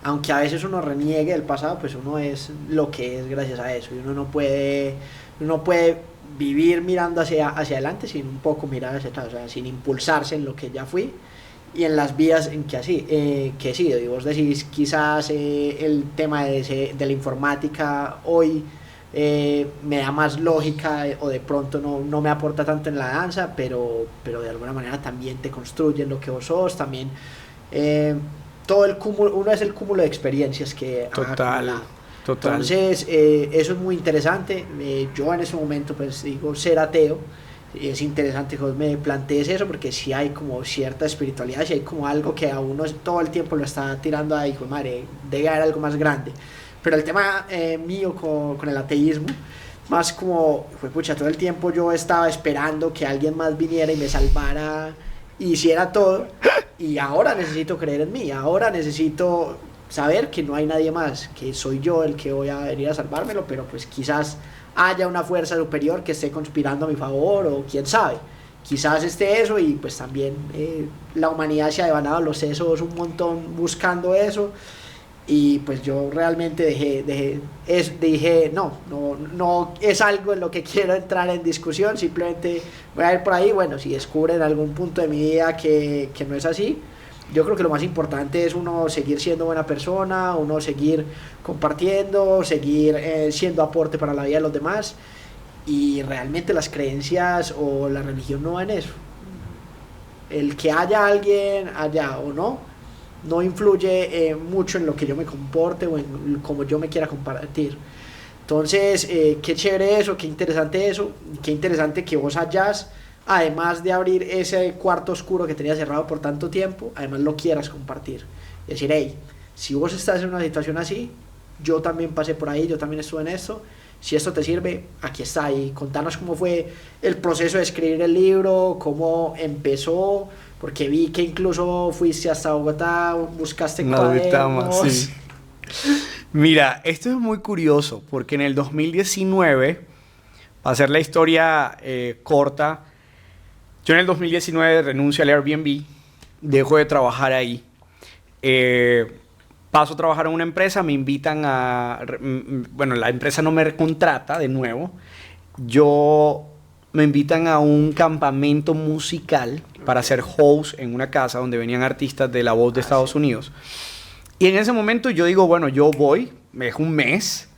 Speaker 2: aunque a veces uno reniegue del pasado, pues uno es lo que es gracias a eso. Y uno no puede vivir mirando hacia adelante sin un poco mirar hacia atrás, o sea, sin impulsarse en lo que ya fui y en las vías en que he sido. Y vos decís, quizás el tema de la informática hoy me da más lógica, o de pronto no me aporta tanto en la danza, pero de alguna manera también te construye en lo que vos sos, también todo el cúmulo, uno es el cúmulo de experiencias que ha acumulado.
Speaker 1: Total.
Speaker 2: Entonces eso es muy interesante. Yo en ese momento pues digo ser ateo. Es interesante que vos me plantees eso, porque si hay como cierta espiritualidad, si hay como algo que a uno todo el tiempo lo está tirando ahí, hijo madre, debe haber algo más grande. Pero el tema mío con el ateísmo, más como, fue pucha, todo el tiempo yo estaba esperando que alguien más viniera y me salvara y hiciera todo, y ahora necesito creer en mí, ahora necesito saber que no hay nadie más, que soy yo el que voy a venir a salvármelo, pero pues quizás haya una fuerza superior que esté conspirando a mi favor, o quién sabe, quizás esté eso, y pues también la humanidad se ha devanado los sesos un montón buscando eso. Y pues yo realmente dije no es algo en lo que quiero entrar en discusión, simplemente voy a ir por ahí. Bueno, si descubren algún punto de mi vida que no es así, yo creo que lo más importante es uno seguir siendo buena persona, uno seguir compartiendo, seguir siendo aporte para la vida de los demás, y realmente las creencias o la religión no va en eso. El que haya alguien allá o no no influye mucho en lo que yo me comporte o en cómo yo me quiera compartir. Entonces, qué chévere eso, qué interesante que vos hayas, además de abrir ese cuarto oscuro que tenías cerrado por tanto tiempo, además lo quieras compartir. Y decir, hey, si vos estás en una situación así, yo también pasé por ahí, yo también estuve en esto, si esto te sirve, aquí está. Y contanos cómo fue el proceso de escribir el libro, cómo empezó, porque vi que incluso fuiste hasta Bogotá, buscaste cuadernos.
Speaker 1: Sí. Mira, esto es muy curioso, porque en el 2019, para hacer la historia corta, yo en el 2019 renuncio al Airbnb, dejo de trabajar ahí. Paso a trabajar en una empresa, me invitan bueno, la empresa no me contrata de nuevo. Me invitan a un campamento musical para ser host en una casa donde venían artistas de La Voz de Estados Unidos. Y en ese momento yo digo, bueno, yo voy, es un mes,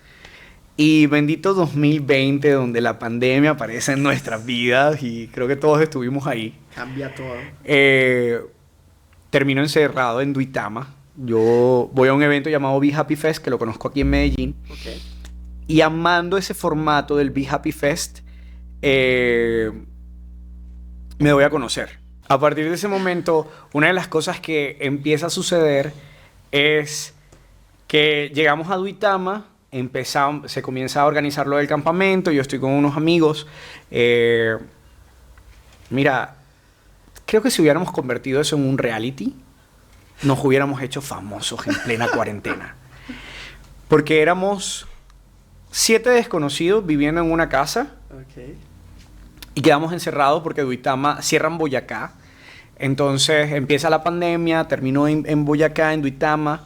Speaker 1: y bendito 2020, donde la pandemia aparece en nuestras vidas, y creo que todos estuvimos ahí.
Speaker 2: Cambia todo.
Speaker 1: Termino encerrado en Duitama. Yo voy a un evento llamado Be Happy Fest, que lo conozco aquí en Medellín.
Speaker 2: Okay.
Speaker 1: Y amando ese formato del Be Happy Fest, me doy a conocer. A partir de ese momento, una de las cosas que empieza a suceder es que llegamos a Duitama, se comienza a organizar lo del campamento, yo estoy con unos amigos. Mira, creo que si hubiéramos convertido eso en un reality, nos hubiéramos hecho famosos en plena cuarentena. Porque éramos 7 desconocidos viviendo en una casa.
Speaker 2: Okay.
Speaker 1: Y quedamos encerrados porque Duitama cierran Boyacá. Entonces empieza la pandemia, terminó en Boyacá, en Duitama,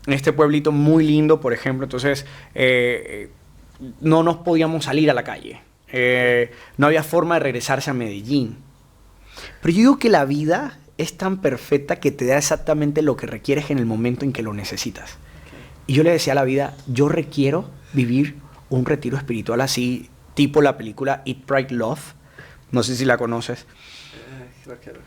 Speaker 1: en este pueblito muy lindo, por ejemplo. Entonces no nos podíamos salir a la calle. No había forma de regresarse a Medellín. Pero yo digo que la vida es tan perfecta que te da exactamente lo que requieres en el momento en que lo necesitas. Okay. Y yo le decía a la vida, yo requiero vivir un retiro espiritual así, tipo la película Eat, Pray, Love. No sé si la conoces.
Speaker 2: Creo que no.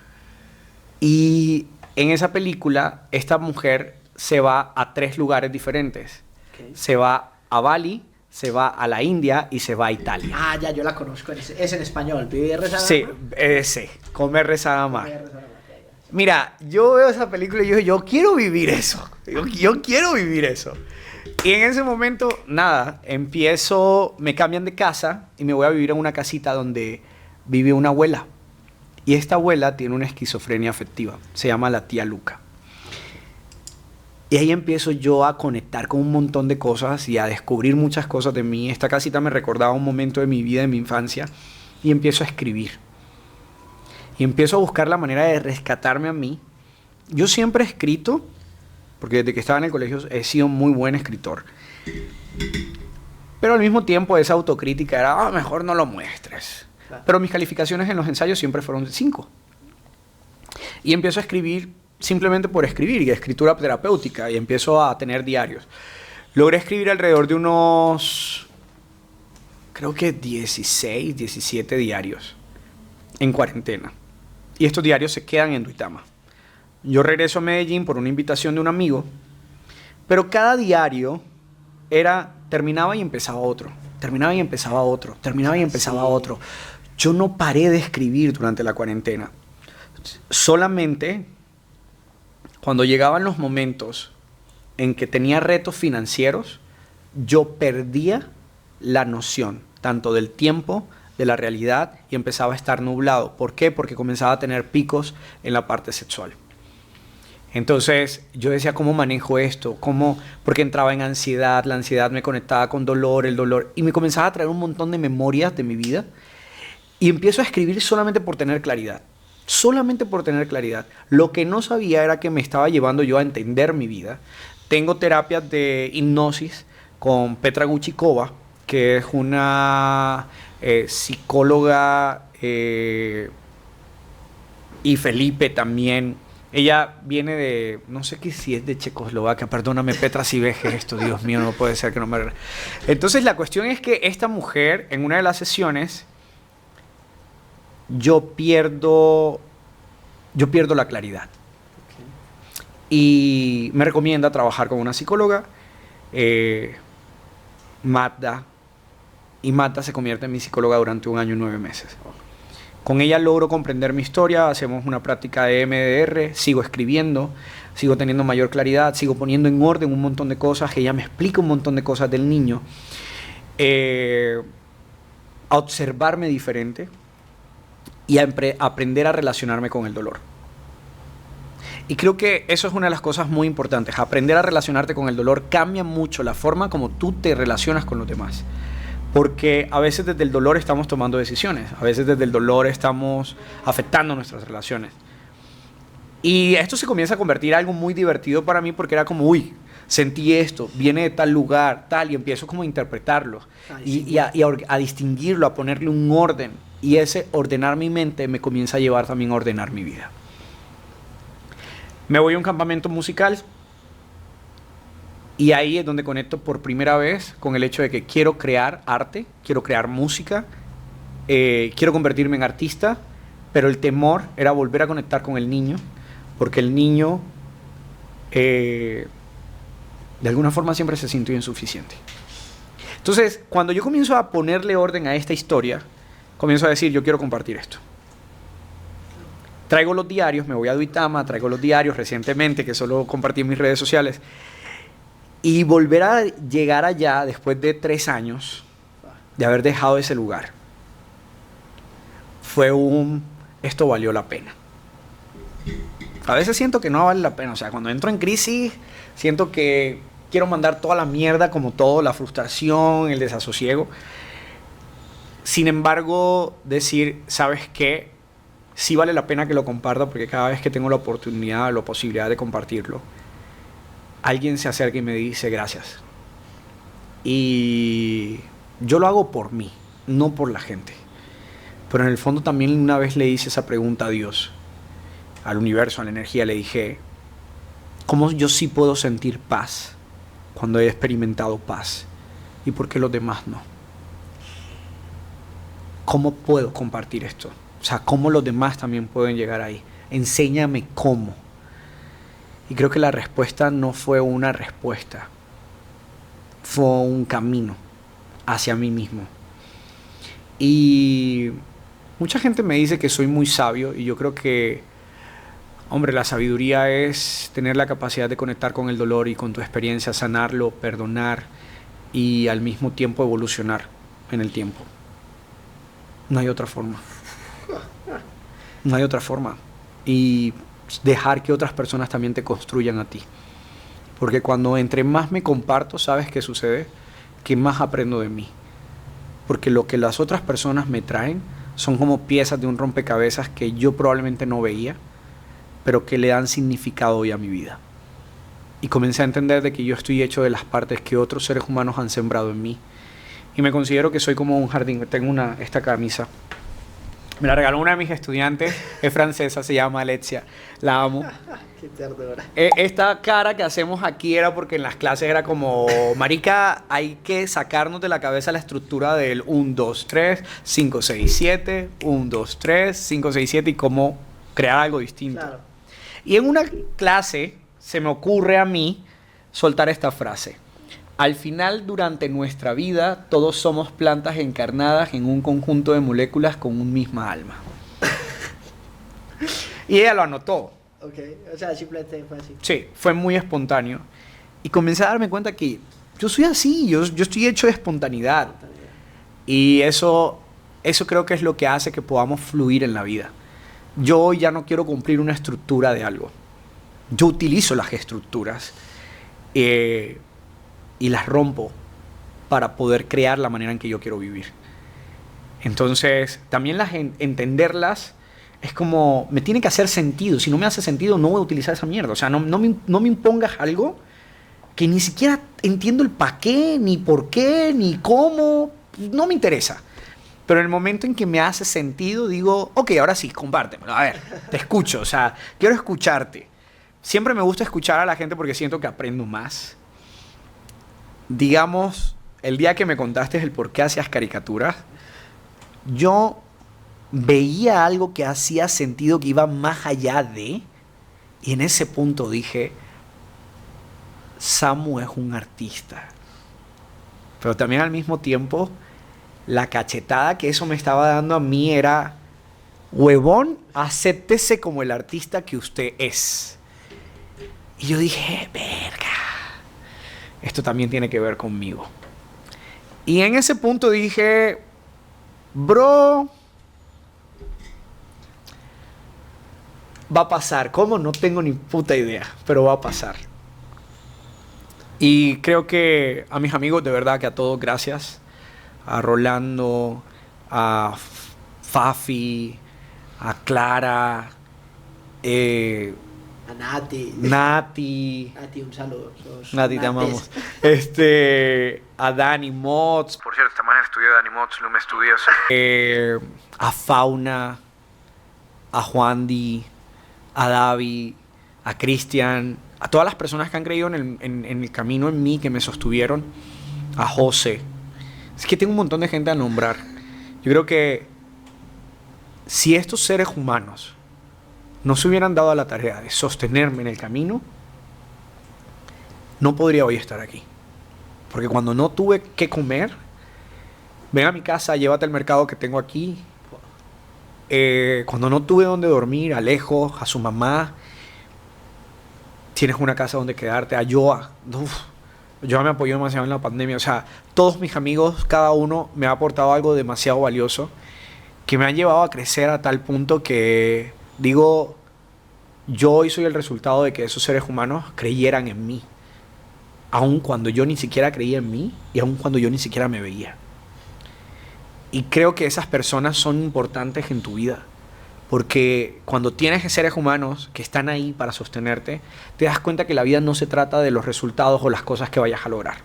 Speaker 1: Y en esa película, esta mujer se va a 3 lugares diferentes. Okay. Se va a Bali, se va a la India y se va a Italia.
Speaker 2: Ah, ya, yo la conozco. Es en español. ¿Vivir, rezar,
Speaker 1: sí, sí. Comer, rezar, amar. Mira, yo veo esa película y yo digo, yo quiero vivir eso. Yo quiero vivir eso. Y en ese momento, nada, me cambian de casa y me voy a vivir en una casita donde vive una abuela. Y esta abuela tiene una esquizofrenia afectiva. Se llama la tía Luca. Y ahí empiezo yo a conectar con un montón de cosas y a descubrir muchas cosas de mí. Esta casita me recordaba un momento de mi vida, de mi infancia. Y empiezo a escribir. Y empiezo a buscar la manera de rescatarme a mí. Yo siempre he escrito, porque desde que estaba en el colegio he sido muy buen escritor. Pero al mismo tiempo esa autocrítica era, mejor no lo muestres. Claro. Pero mis calificaciones en los ensayos siempre fueron 5. Y empiezo a escribir simplemente por escribir, y escritura terapéutica, y empiezo a tener diarios. Logré escribir alrededor de unos, creo que 16, 17 diarios en cuarentena. Y estos diarios se quedan en Duitama. Yo regreso a Medellín por una invitación de un amigo, pero cada diario terminaba y empezaba otro, terminaba y empezaba otro, terminaba y empezaba otro. Yo no paré de escribir durante la cuarentena. Solamente cuando llegaban los momentos en que tenía retos financieros, yo perdía la noción tanto del tiempo, de la realidad, y empezaba a estar nublado. ¿Por qué? Porque comenzaba a tener picos en la parte sexual. Entonces yo decía, ¿cómo manejo esto? Porque entraba en ansiedad, la ansiedad me conectaba con dolor, el dolor, y me comenzaba a traer un montón de memorias de mi vida, y empiezo a escribir solamente por tener claridad. Solamente por tener claridad. Lo que no sabía era que me estaba llevando yo a entender mi vida. Tengo terapias de hipnosis con Petra Guchikova, que es una psicóloga, y Felipe también. Ella viene de, no sé si es de Checoslovaquia, perdóname Petra si ves esto, Dios mío, no puede ser que no me... Entonces la cuestión es que esta mujer, en una de las sesiones, yo pierdo la claridad. y me recomienda trabajar con una psicóloga, Magda, y Magda se convierte en mi psicóloga durante 1 año y 9 meses. Con ella logro comprender mi historia, hacemos una práctica de MDR, sigo escribiendo, sigo teniendo mayor claridad, sigo poniendo en orden un montón de cosas, ella me explica un montón de cosas del niño, a observarme diferente y a aprender a relacionarme con el dolor. Y creo que eso es una de las cosas muy importantes. Aprender a relacionarte con el dolor cambia mucho la forma como tú te relacionas con los demás. Porque a veces desde el dolor estamos tomando decisiones. A veces desde el dolor estamos afectando nuestras relaciones. Y esto se comienza a convertir en algo muy divertido para mí porque era como, uy, sentí esto, viene de tal lugar, tal, y empiezo como a interpretarlo. A distinguirlo, a ponerle un orden. Y ese ordenar mi mente me comienza a llevar también a ordenar mi vida. Me voy a un campamento musical y ahí es donde conecto por primera vez con el hecho de que quiero crear arte, quiero crear música, quiero convertirme en artista, pero el temor era volver a conectar con el niño, porque el niño de alguna forma siempre se sintió insuficiente. Entonces, cuando yo comienzo a ponerle orden a esta historia, comienzo a decir, yo quiero compartir esto. Traigo los diarios, me voy a Duitama, traigo los diarios recientemente, que solo compartí en mis redes sociales. Y volver a llegar allá después de 3 años de haber dejado ese lugar, fue esto valió la pena. A veces siento que no vale la pena. O sea, cuando entro en crisis, siento que quiero mandar toda la mierda, como todo, la frustración, el desasosiego. Sin embargo, decir, ¿sabes qué? Sí vale la pena que lo comparta, porque cada vez que tengo la oportunidad, la posibilidad de compartirlo, alguien se acerca y me dice gracias. Y yo lo hago por mí, no por la gente. Pero en el fondo también una vez le hice esa pregunta a Dios, al universo, a la energía. Le dije, ¿cómo yo sí puedo sentir paz cuando he experimentado paz? ¿Y por qué los demás no? ¿Cómo puedo compartir esto? O sea, ¿cómo los demás también pueden llegar ahí? Enséñame cómo. Y creo que la respuesta no fue una respuesta. Fue un camino hacia mí mismo. Y mucha gente me dice que soy muy sabio. Y yo creo que, hombre, la sabiduría es tener la capacidad de conectar con el dolor y con tu experiencia, sanarlo, perdonar y al mismo tiempo evolucionar en el tiempo. No hay otra forma. No hay otra forma. Y dejar que otras personas también te construyan a ti. Porque cuando entre más me comparto, ¿sabes qué sucede? Que más aprendo de mí. Porque lo que las otras personas me traen son como piezas de un rompecabezas que yo probablemente no veía, pero que le dan significado hoy a mi vida. Y comencé a entender de que yo estoy hecho de las partes que otros seres humanos han sembrado en mí. Y me considero que soy como un jardín. Tengo esta camisa. Me la regaló una de mis estudiantes, es francesa, se llama Alexia, la amo.
Speaker 2: Qué ternura.
Speaker 1: Esta cara que hacemos aquí era porque en las clases era como, marica, hay que sacarnos de la cabeza la estructura del 1, 2, 3, 5, 6, 7, 1, 2, 3, 5, 6, 7 y cómo crear algo distinto.
Speaker 2: Claro.
Speaker 1: Y en una clase se me ocurre a mí soltar esta frase. Al final, durante nuestra vida, todos somos plantas encarnadas en un conjunto de moléculas con un misma alma. Y ella lo anotó.
Speaker 2: Ok, o sea, simplemente fue así.
Speaker 1: Sí, fue muy espontáneo. Y comencé a darme cuenta que yo soy así, yo estoy hecho de espontaneidad. Y eso creo que es lo que hace que podamos fluir en la vida. Yo hoy ya no quiero cumplir una estructura de algo. Yo utilizo las estructuras. Y las rompo para poder crear la manera en que yo quiero vivir. Entonces, también entenderlas es como, me tiene que hacer sentido. Si no me hace sentido, no voy a utilizar esa mierda. O sea, no me impongas algo que ni siquiera entiendo el para qué, ni por qué, ni cómo. No me interesa. Pero en el momento en que me hace sentido, digo, ok, ahora sí, compártemelo. A ver, te escucho. O sea, quiero escucharte. Siempre me gusta escuchar a la gente porque siento que aprendo más. Digamos, el día que me contaste el por qué hacías caricaturas, yo veía algo que hacía sentido, que iba más allá de, Y en ese punto dije, Samu es un artista. Pero también al mismo tiempo, la cachetada que eso me estaba dando a mí era, huevón, acéptese como el artista que usted es. Y yo dije, verga, esto también tiene que ver conmigo. Y en ese punto dije, bro, va a pasar. ¿Cómo? No tengo ni puta idea, pero va a pasar. Y creo que a mis amigos, de verdad que a todos, gracias. A Rolando, a Fafi, a Clara,
Speaker 2: A Nati.
Speaker 1: Nati.
Speaker 2: Nati, un saludo.
Speaker 1: Nati, te amamos. A Dani Mods. Por cierto, estamos en el estudio de Dani Mods, Lume Studios. A Fauna, a Juan Di, a Davi, a Cristian, a todas las personas que han creído en el camino en mí, que me sostuvieron, a José. Es que tengo un montón de gente a nombrar. Yo creo que si estos seres humanos no se hubieran dado a la tarea de sostenerme en el camino, no podría hoy estar aquí. Porque cuando no tuve que comer, ven a mi casa, llévate al mercado que tengo aquí. Cuando no tuve donde dormir, a Alejo, a su mamá, tienes una casa donde quedarte, a Joa. Joa me apoyó demasiado en la pandemia. O sea, todos mis amigos, cada uno me ha aportado algo demasiado valioso que me han llevado a crecer a tal punto que digo, yo hoy soy el resultado de que esos seres humanos creyeran en mí, aun cuando yo ni siquiera creía en mí y aun cuando yo ni siquiera me veía. Y creo que esas personas son importantes en tu vida, porque cuando tienes seres humanos que están ahí para sostenerte, te das cuenta que la vida no se trata de los resultados o las cosas que vayas a lograr.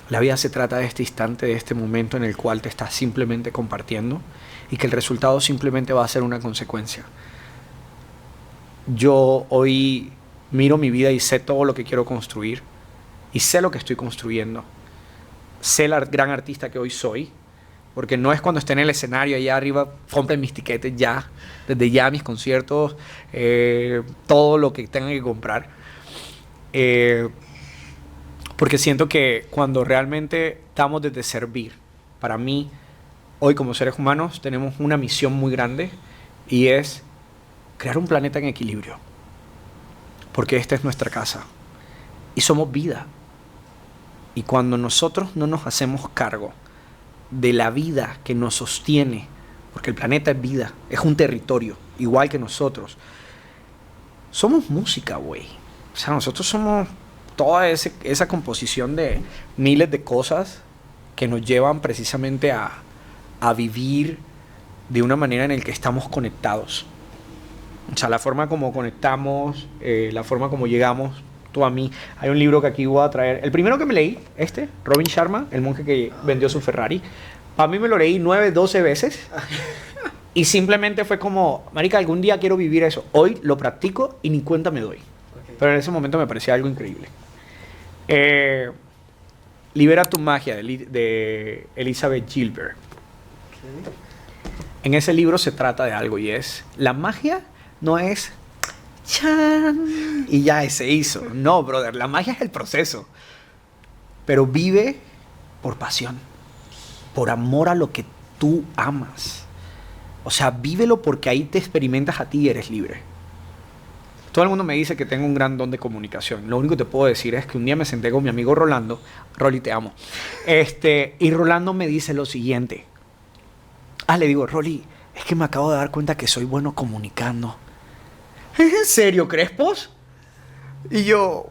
Speaker 1: La vida se trata de este instante, de este momento en el cual te estás simplemente compartiendo y que el resultado simplemente va a ser una consecuencia. Yo hoy miro mi vida y sé todo lo que quiero construir y sé lo que estoy construyendo. Sé la gran artista que hoy soy, porque no es cuando esté en el escenario allá arriba, compren mis tiquetes ya, desde ya mis conciertos, todo lo que tengan que comprar. Porque siento que cuando realmente estamos desde servir, para mí, hoy como seres humanos tenemos una misión muy grande y es crear un planeta en equilibrio. Porque esta es nuestra casa y somos vida. Y cuando nosotros no nos hacemos cargo de la vida que nos sostiene, porque el planeta es vida, es un territorio, igual que nosotros, somos música, güey. O sea, nosotros somos toda esa composición de miles de cosas que nos llevan precisamente a vivir de una manera en la que estamos conectados. O sea, la forma como conectamos, la forma como llegamos, tú a mí. Hay un libro que aquí voy a traer. El primero que me leí, Robin Sharma, el monje que vendió su Ferrari. Para mí me lo leí 9, 12 veces. Y simplemente fue como, marica, algún día quiero vivir eso. Hoy lo practico y ni cuenta me doy. Okay. Pero en ese momento me parecía algo increíble. Libera tu magia, de Elizabeth Gilbert. Okay. En ese libro se trata de algo y es, la magia no es ¡chan! Y ya se hizo. No, brother, la magia es el proceso. Pero vive por pasión, por amor a lo que tú amas. O sea, vívelo porque ahí te experimentas a ti y eres libre. Todo el mundo me dice que tengo un gran don de comunicación. Lo único que te puedo decir es que un día me senté con mi amigo Rolando. Rolly, te amo. Y Rolando me dice lo siguiente. Le digo, Rolly, es que me acabo de dar cuenta que soy bueno comunicando. ¿Es en serio, Crespos? Y yo,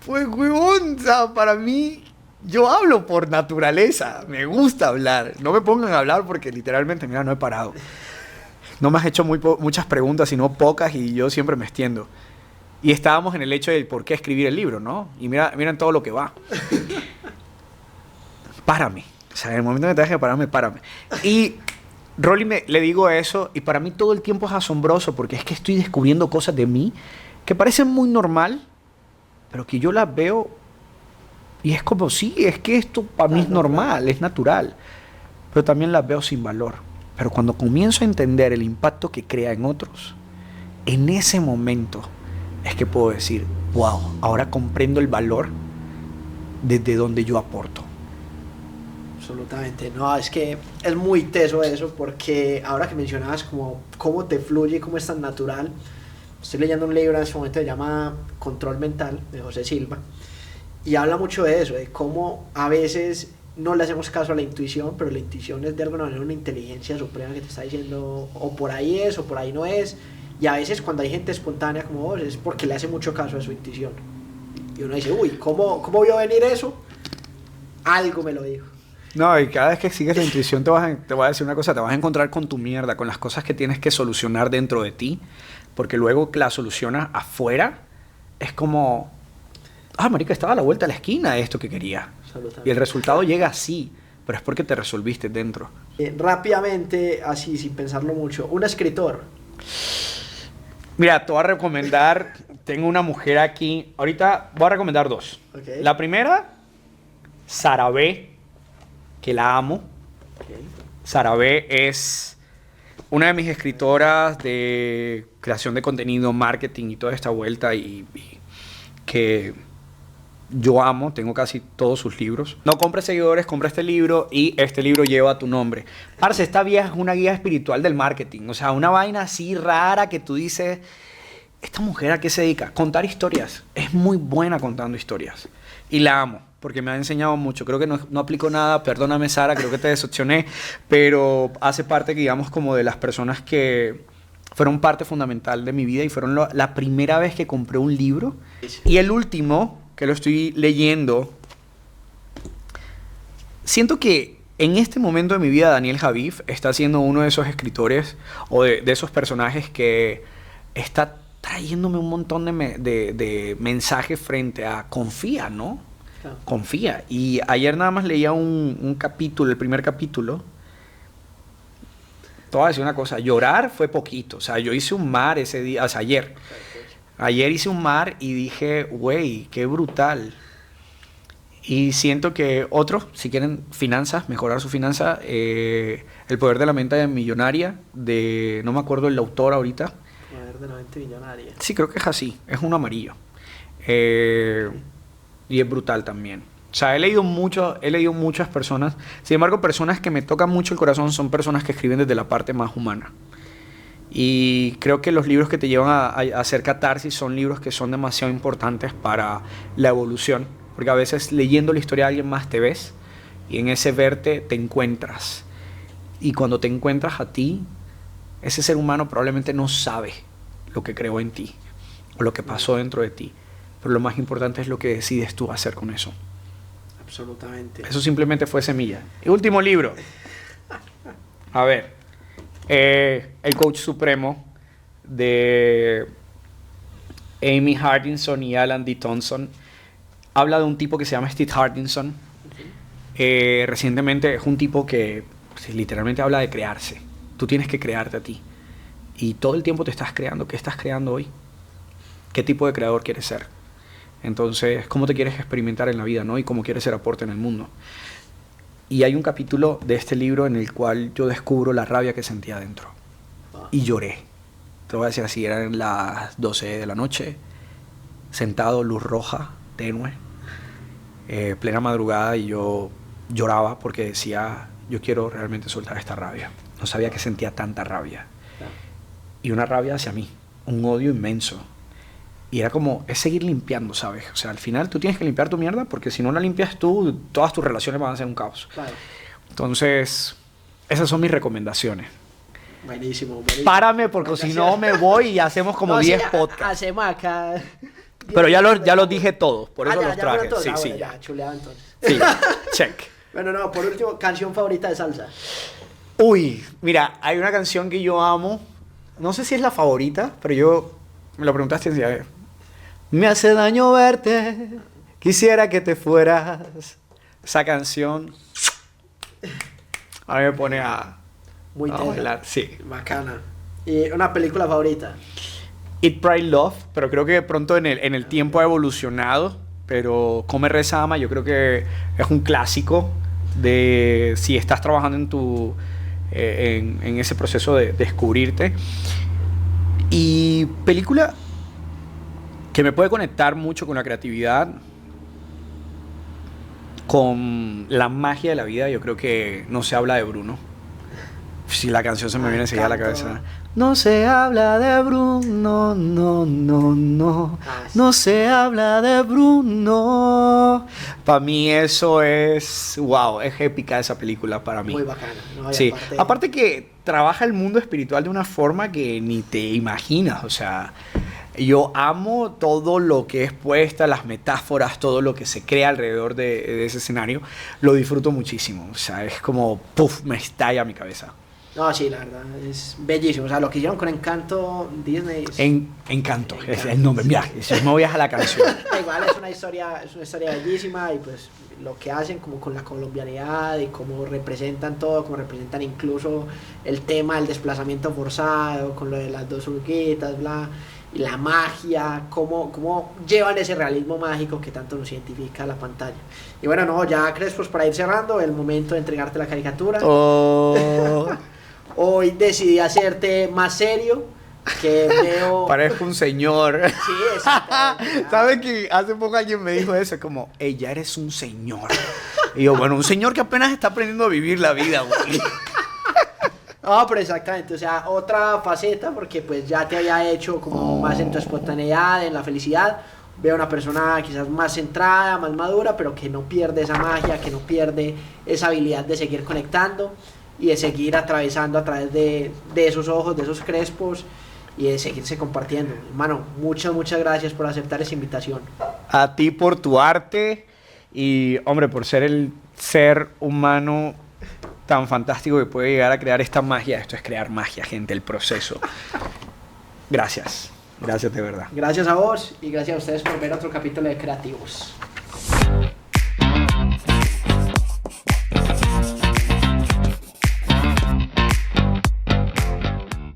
Speaker 1: pues, huevón, o sea, para mí, yo hablo por naturaleza. Me gusta hablar. No me pongan a hablar porque literalmente, mira, no he parado. No me has hecho muchas preguntas, sino pocas, y yo siempre me extiendo. Y estábamos en el hecho de por qué escribir el libro, ¿no? Y miren todo lo que va. Párame. O sea, en el momento que tengas que pararme, párame. Y Rolly le digo eso, y para mí todo el tiempo es asombroso, porque es que estoy descubriendo cosas de mí que parecen muy normal, pero que yo las veo y es como, sí, es que esto para mí es normal, es natural, pero también las veo sin valor. Pero cuando comienzo a entender el impacto que crea en otros, en ese momento es que puedo decir, wow, ahora comprendo el valor desde donde yo aporto.
Speaker 2: Absolutamente, no, es que es muy teso eso, porque ahora que mencionabas como cómo te fluye, cómo es tan natural, estoy leyendo un libro en este momento que se llama Control Mental, de José Silva, y habla mucho de eso, de cómo a veces no le hacemos caso a la intuición, pero la intuición es de alguna manera una inteligencia suprema que te está diciendo o por ahí es o por ahí no es, y a veces cuando hay gente espontánea como vos es porque le hace mucho caso a su intuición, y uno dice, uy, ¿cómo vio venir eso? Algo me lo dijo.
Speaker 1: No, y cada vez que sigues la intuición te voy a decir una cosa, te vas a encontrar con tu mierda, con las cosas que tienes que solucionar dentro de ti, porque luego que la solucionas afuera, es como, marica, estaba a la vuelta de la esquina esto que quería. Y el resultado llega así, pero es porque te resolviste dentro.
Speaker 2: Rápidamente, así, sin pensarlo mucho, un escritor.
Speaker 1: Mira, te voy a recomendar, tengo una mujer aquí, ahorita voy a recomendar dos.
Speaker 2: Okay.
Speaker 1: La primera, Sara B., que la amo.
Speaker 2: Okay.
Speaker 1: Sara B. es una de mis escritoras de creación de contenido, marketing y toda esta vuelta y que yo amo, tengo casi todos sus libros. No compres seguidores, compra este libro y este libro lleva tu nombre. Parce, esta vieja es una guía espiritual del marketing, o sea, una vaina así rara que tú dices, ¿esta mujer a qué se dedica? Contar historias. Es muy buena contando historias y la amo. Porque me ha enseñado mucho. Creo que no aplico nada, perdóname Sara, creo que te decepcioné, pero hace parte, digamos, como de las personas que fueron parte fundamental de mi vida y fueron la primera vez que compré un libro. Y el último, que lo estoy leyendo, siento que en este momento de mi vida Daniel Javif está siendo uno de esos escritores o de esos personajes que está trayéndome un montón de mensajes frente a confía, ¿no? Confía. Y ayer nada más leía un capítulo, el primer capítulo. Te voy a decir una cosa, llorar fue poquito. O sea, yo hice un mar ese día, o sea, ayer. Ayer hice un mar y dije, güey, qué brutal. Y siento que otros, si quieren finanzas, mejorar su finanza, El poder de la mente millonaria, de, no me acuerdo el autor ahorita.
Speaker 2: El poder de la mente millonaria.
Speaker 1: Sí, creo que es así, es un amarillo. Y es brutal también. O sea, he leído muchas personas. Sin embargo, personas que me tocan mucho el corazón son personas que escriben desde la parte más humana. Y creo que los libros que te llevan a hacer catarsis son libros que son demasiado importantes para la evolución. Porque a veces leyendo la historia de alguien más te ves y en ese verte te encuentras. Y cuando te encuentras a ti, ese ser humano probablemente no sabe lo que creó en ti o lo que pasó dentro de ti. Pero lo más importante es lo que decides tú hacer con eso.
Speaker 2: Absolutamente.
Speaker 1: Eso simplemente fue semilla. Y último libro. A ver. El Coach Supremo de Amy Hardinson y Alan D. Thompson. Habla de un tipo que se llama Steve Hardinson. Recientemente es un tipo que literalmente habla de crearse. Tú tienes que crearte a ti. Y todo el tiempo te estás creando. ¿Qué estás creando hoy? ¿Qué tipo de creador quieres ser? Entonces, ¿cómo te quieres experimentar en la vida, ¿no? Y cómo quieres ser aporte en el mundo. Y hay un capítulo de este libro en el cual yo descubro la rabia que sentía dentro. Y lloré. Te voy a decir así, eran las 12 de la noche, sentado, luz roja, tenue, plena madrugada, y yo lloraba porque decía, yo quiero realmente soltar esta rabia. No sabía que sentía tanta rabia. Y una rabia hacia mí, un odio inmenso. Y era como, es seguir limpiando, ¿sabes? O sea, al final tú tienes que limpiar tu mierda porque si no la limpias tú, todas tus relaciones van a ser un caos.
Speaker 2: Claro.
Speaker 1: Entonces, esas son mis recomendaciones.
Speaker 2: Buenísimo, buenísimo.
Speaker 1: Párame porque si no me voy y hacemos como 10 podcasts.
Speaker 2: Hacemos acá...
Speaker 1: Pero ya los dije todos, por eso los traje.
Speaker 2: Todos.
Speaker 1: Sí, sí,
Speaker 2: bueno,
Speaker 1: ya.
Speaker 2: ya, chuleado entonces.
Speaker 1: Sí, check.
Speaker 2: Bueno, no, por último, canción favorita de salsa.
Speaker 1: Uy, mira, hay una canción que yo amo. No sé si es la favorita, pero yo... Me lo preguntaste y decía, me hace daño verte, quisiera que te fueras. Esa canción a mí me pone a
Speaker 2: Muy
Speaker 1: bailar. Sí.
Speaker 2: Bacana. ¿Y una película favorita?
Speaker 1: Eat, Pray, Love, pero creo que de pronto en el tiempo ha evolucionado. Pero Come, Reza, Ama, yo creo que es un clásico de si estás trabajando en ese proceso de descubrirte. Y película que me puede conectar mucho con la creatividad, con la magia de la vida, yo creo que No se habla de Bruno. Si la canción se me viene enseguida a la cabeza. No se habla de Bruno, no, no, no. No se habla de Bruno. Para mí eso es, wow, es épica esa película para mí.
Speaker 2: Muy bacana, ¿no?
Speaker 1: Sí, aparte que trabaja el mundo espiritual de una forma que ni te imaginas, o sea, yo amo todo lo que es puesta, las metáforas, todo lo que se crea alrededor de ese escenario, lo disfruto muchísimo, o sea, es como, puff, me estalla mi cabeza.
Speaker 2: No, sí, la verdad, es bellísimo. O sea, lo que hicieron con Encanto, Disney...
Speaker 1: Encanto, es el nombre, mira, si me voy a la canción.
Speaker 2: Igual es una historia bellísima y pues lo que hacen como con la colombianidad y cómo representan todo, cómo representan incluso el tema del desplazamiento forzado, con lo de las dos urguitas, bla, y la magia, cómo llevan ese realismo mágico que tanto nos identifica a la pantalla. Y bueno, no, ya Crespos, para ir cerrando, el momento de entregarte la caricatura.
Speaker 1: Oh.
Speaker 2: Hoy decidí hacerte más serio, que veo...
Speaker 1: Parezco un señor.
Speaker 2: Sí, exactamente.
Speaker 1: ¿Sabes que hace poco alguien me dijo eso? Como, hey, ya eres un señor. Y yo, bueno, un señor que apenas está aprendiendo a vivir la vida, güey.
Speaker 2: No, pero exactamente, o sea, otra faceta, porque pues ya te había hecho como más en tu espontaneidad, en la felicidad. Veo una persona quizás más centrada, más madura, pero que no pierde esa magia, que no pierde esa habilidad de seguir conectando y de seguir atravesando a través de esos ojos, de esos crespos y de seguirse compartiendo. Hermano, muchas gracias por aceptar esa invitación.
Speaker 1: A ti por tu arte y, hombre, por ser el ser humano tan fantástico que puede llegar a crear esta magia. Esto es crear magia, gente, el proceso. Gracias de verdad.
Speaker 2: Gracias a vos y gracias a ustedes por ver otro capítulo de Creativos.